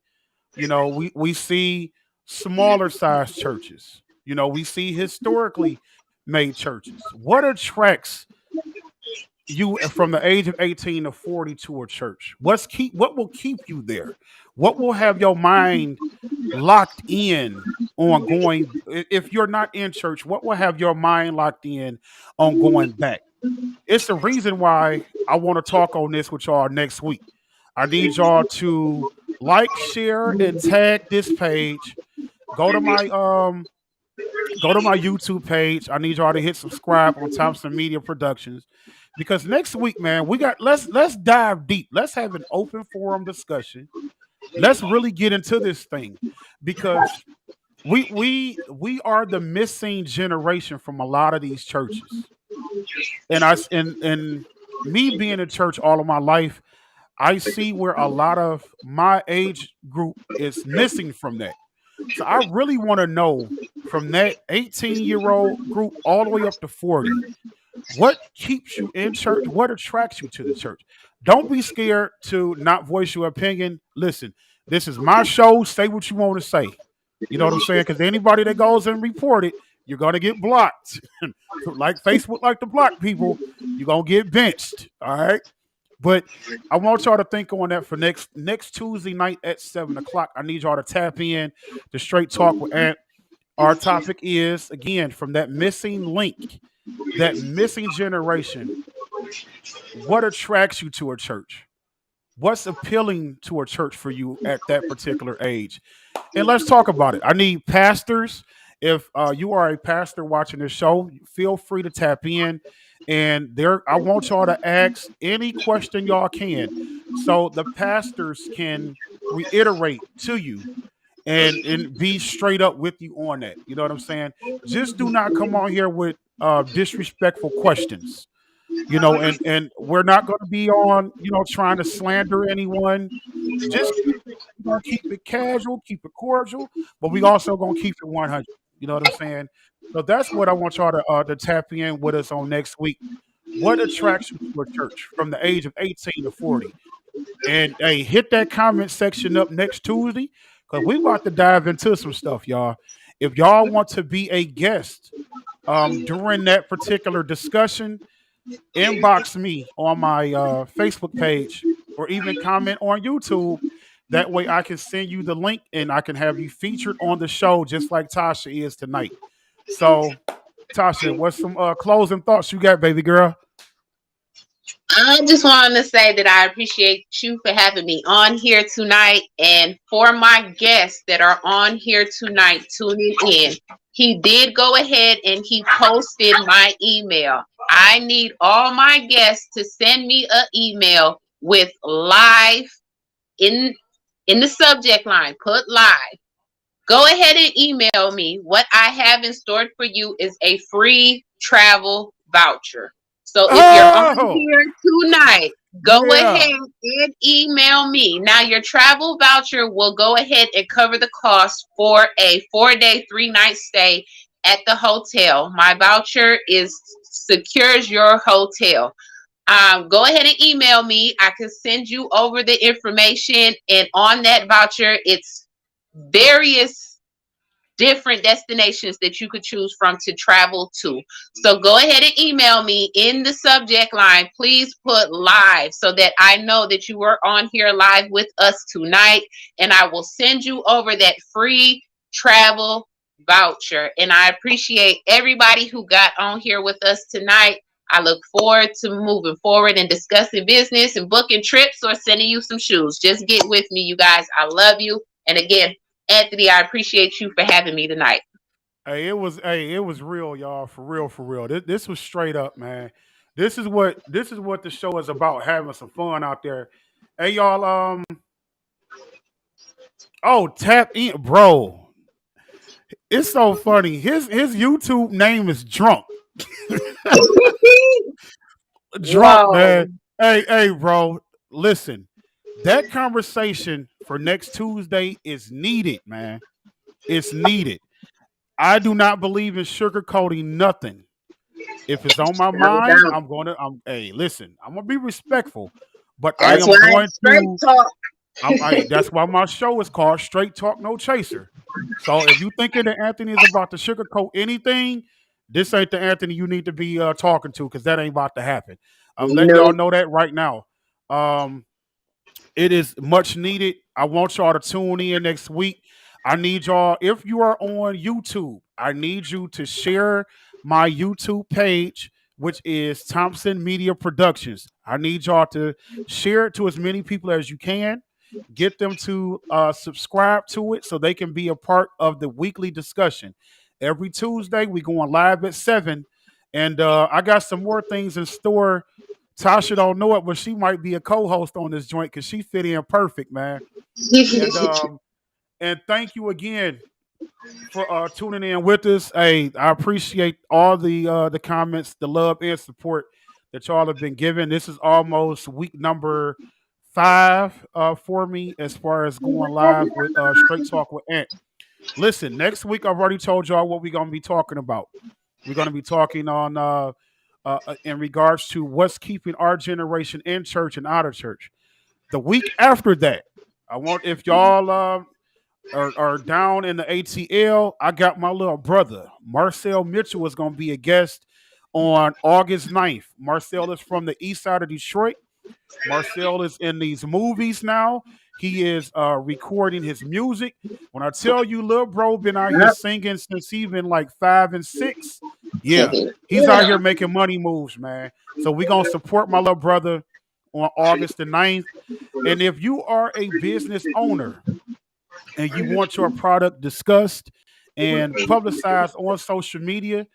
We see smaller size churches. We see historically made churches. What attracts you from the age of 18 to 40 to a church? What will keep you there? What will have your mind locked in on going? If you're not in church, what will have your mind locked in on going back? It's the reason why I want to talk on this with y'all next week. I need y'all to like, share, and tag this page. Go to my YouTube page. I need y'all to hit subscribe on Thompson Media Productions, because next week, man, we got let's dive deep. Let's have an open forum discussion. Let's really get into this thing, because we are the missing generation from a lot of these churches. And me being in church all of my life, I see where a lot of my age group is missing from that. So I really want to know, from that 18-year-old group all the way up to 40, what keeps you in church? What attracts you to the church? Don't be scared to not voice your opinion. Listen, this is my show. Say what you want to say. You know what I'm saying? Because anybody that goes and report it, you're gonna get blocked. Like Facebook, like to block people, you're gonna get benched. All right. But I want y'all to think on that for next Tuesday night at 7 o'clock. I need y'all to tap in to Straight Talk with Ant. Our topic is, again, from that missing link, that missing generation. What attracts you to a church? What's appealing to a church for you at that particular age? And let's talk about it. I need pastors. If you are a pastor watching this show, feel free to tap in. And I want y'all to ask any question y'all can, so the pastors can reiterate to you and be straight up with you on that. You know what I'm saying? Just do not come on here with disrespectful questions. And we're not going to be on, trying to slander anyone. Just we're gonna keep it casual, keep it cordial, but we also gonna keep it 100. You know what I'm saying? So that's what I want y'all to tap in with us on next week. What attracts you to a church from the age of 18 to 40? And hey, hit that comment section up next Tuesday, because we about to dive into some stuff, y'all. If y'all want to be a guest during that particular discussion, inbox me on my Facebook page, or even comment on YouTube. That way I can send you the link and I can have you featured on the show just like Tasha is tonight. So, Tasha, what's some closing thoughts you got, baby girl? I just wanted to say that I appreciate you for having me on here tonight. And for my guests that are on here tonight tuning in, he did go ahead and he posted my email. I need all my guests to send me an email with live in in the subject line. Put live. Go ahead and email me. What I have in store for you is a free travel voucher. So if you're on Oh, here tonight, go ahead yeah. and email me. Now your travel voucher will go ahead and cover the cost for a 4-day, 3-night stay at the hotel. My voucher is secures your hotel. Go ahead and email me. I can send you over the information, and on that voucher, it's various different destinations that you could choose from to travel to. So go ahead and email me in the subject line. Please put live so that I know that you were on here live with us tonight, and I will send you over that free travel voucher. And I appreciate everybody who got on here with us tonight. I look forward to moving forward and discussing business and booking trips or sending you some shoes. Just get with me, you guys. I love you. And again, Anthony, I appreciate you for having me tonight. It was real, y'all. For real, for real. This was straight up, man. This is what the show is about. Having some fun out there. Hey, y'all. Oh, tap in, bro. It's so funny. His YouTube name is Drunk. Drunk, Whoa. man. Hey, bro. Listen, that conversation for next Tuesday is needed, man. It's needed. I do not believe in sugarcoating nothing. If it's on my No mind, doubt. hey, listen, I'm gonna be respectful, but I That's am why going it's straight to, talk. that's why my show is called Straight Talk No Chaser. So if you thinking that Anthony is about to sugarcoat anything, this ain't the Anthony you need to be talking to, because that ain't about to happen. I'm letting y'all No. know that right now. Um, it is much needed. I want y'all to tune in next week. I need y'all, if you are on YouTube, I need you to share my YouTube page, which is Thompson Media Productions. I need y'all to share it to as many people as you can. Get them to subscribe to it so they can be a part of the weekly discussion. Every Tuesday, we going live at 7. And I got some more things in store. Tasha don't know it, but she might be a co-host on this joint because she fit in perfect, man. And thank you again for tuning in with us. Hey, I appreciate all the comments, the love and support that y'all have been giving. This is almost week number 5 for me as far as going live with Straight Talk with Ant. Listen, next week I've already told y'all what we're gonna be talking about. We're gonna be talking on in regards to what's keeping our generation in church and out of church. The week after that, I want, if y'all are down in the ATL, I got my little brother Marcel Mitchell is gonna be a guest on August 9th. Marcel is from the east side of Detroit. Marcel is in these movies now. He is recording his music. When I tell you, little bro been out here Yep. singing since he been like 5 and 6. Yeah, he's out here Yeah. making money moves, man. So we gonna support my little brother on August the 9th. And if you are a business owner and you want your product discussed and publicized on social media,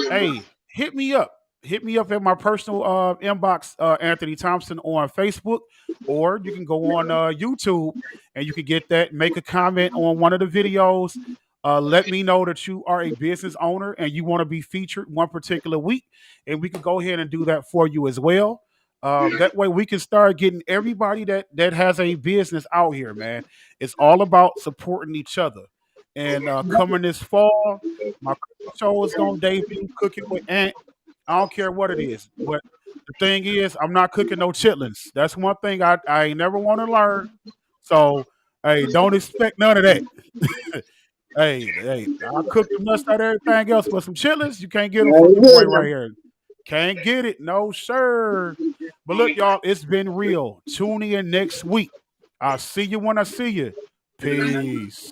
hey, hit me up. Hit me up at my personal inbox, Anthony Thompson, on Facebook, or you can go on YouTube and you can get that. Make a comment on one of the videos. Let me know that you are a business owner and you want to be featured one particular week, and we can go ahead and do that for you as well. That way, we can start getting everybody that has a business out here, man. It's all about supporting each other. And coming this fall, my show is gonna debut, Cooking with Ant. I don't care what it is, but the thing is, I'm not cooking no chitlins. That's one thing I ain't never want to learn. So, hey, don't expect none of that. Hey, I cook the must out of everything else, but some chitlins you can't get them from Very your boy good. right here. Can't get it, no sir. But look, y'all, it's been real. Tune in next week. I'll see you when I see you. Peace.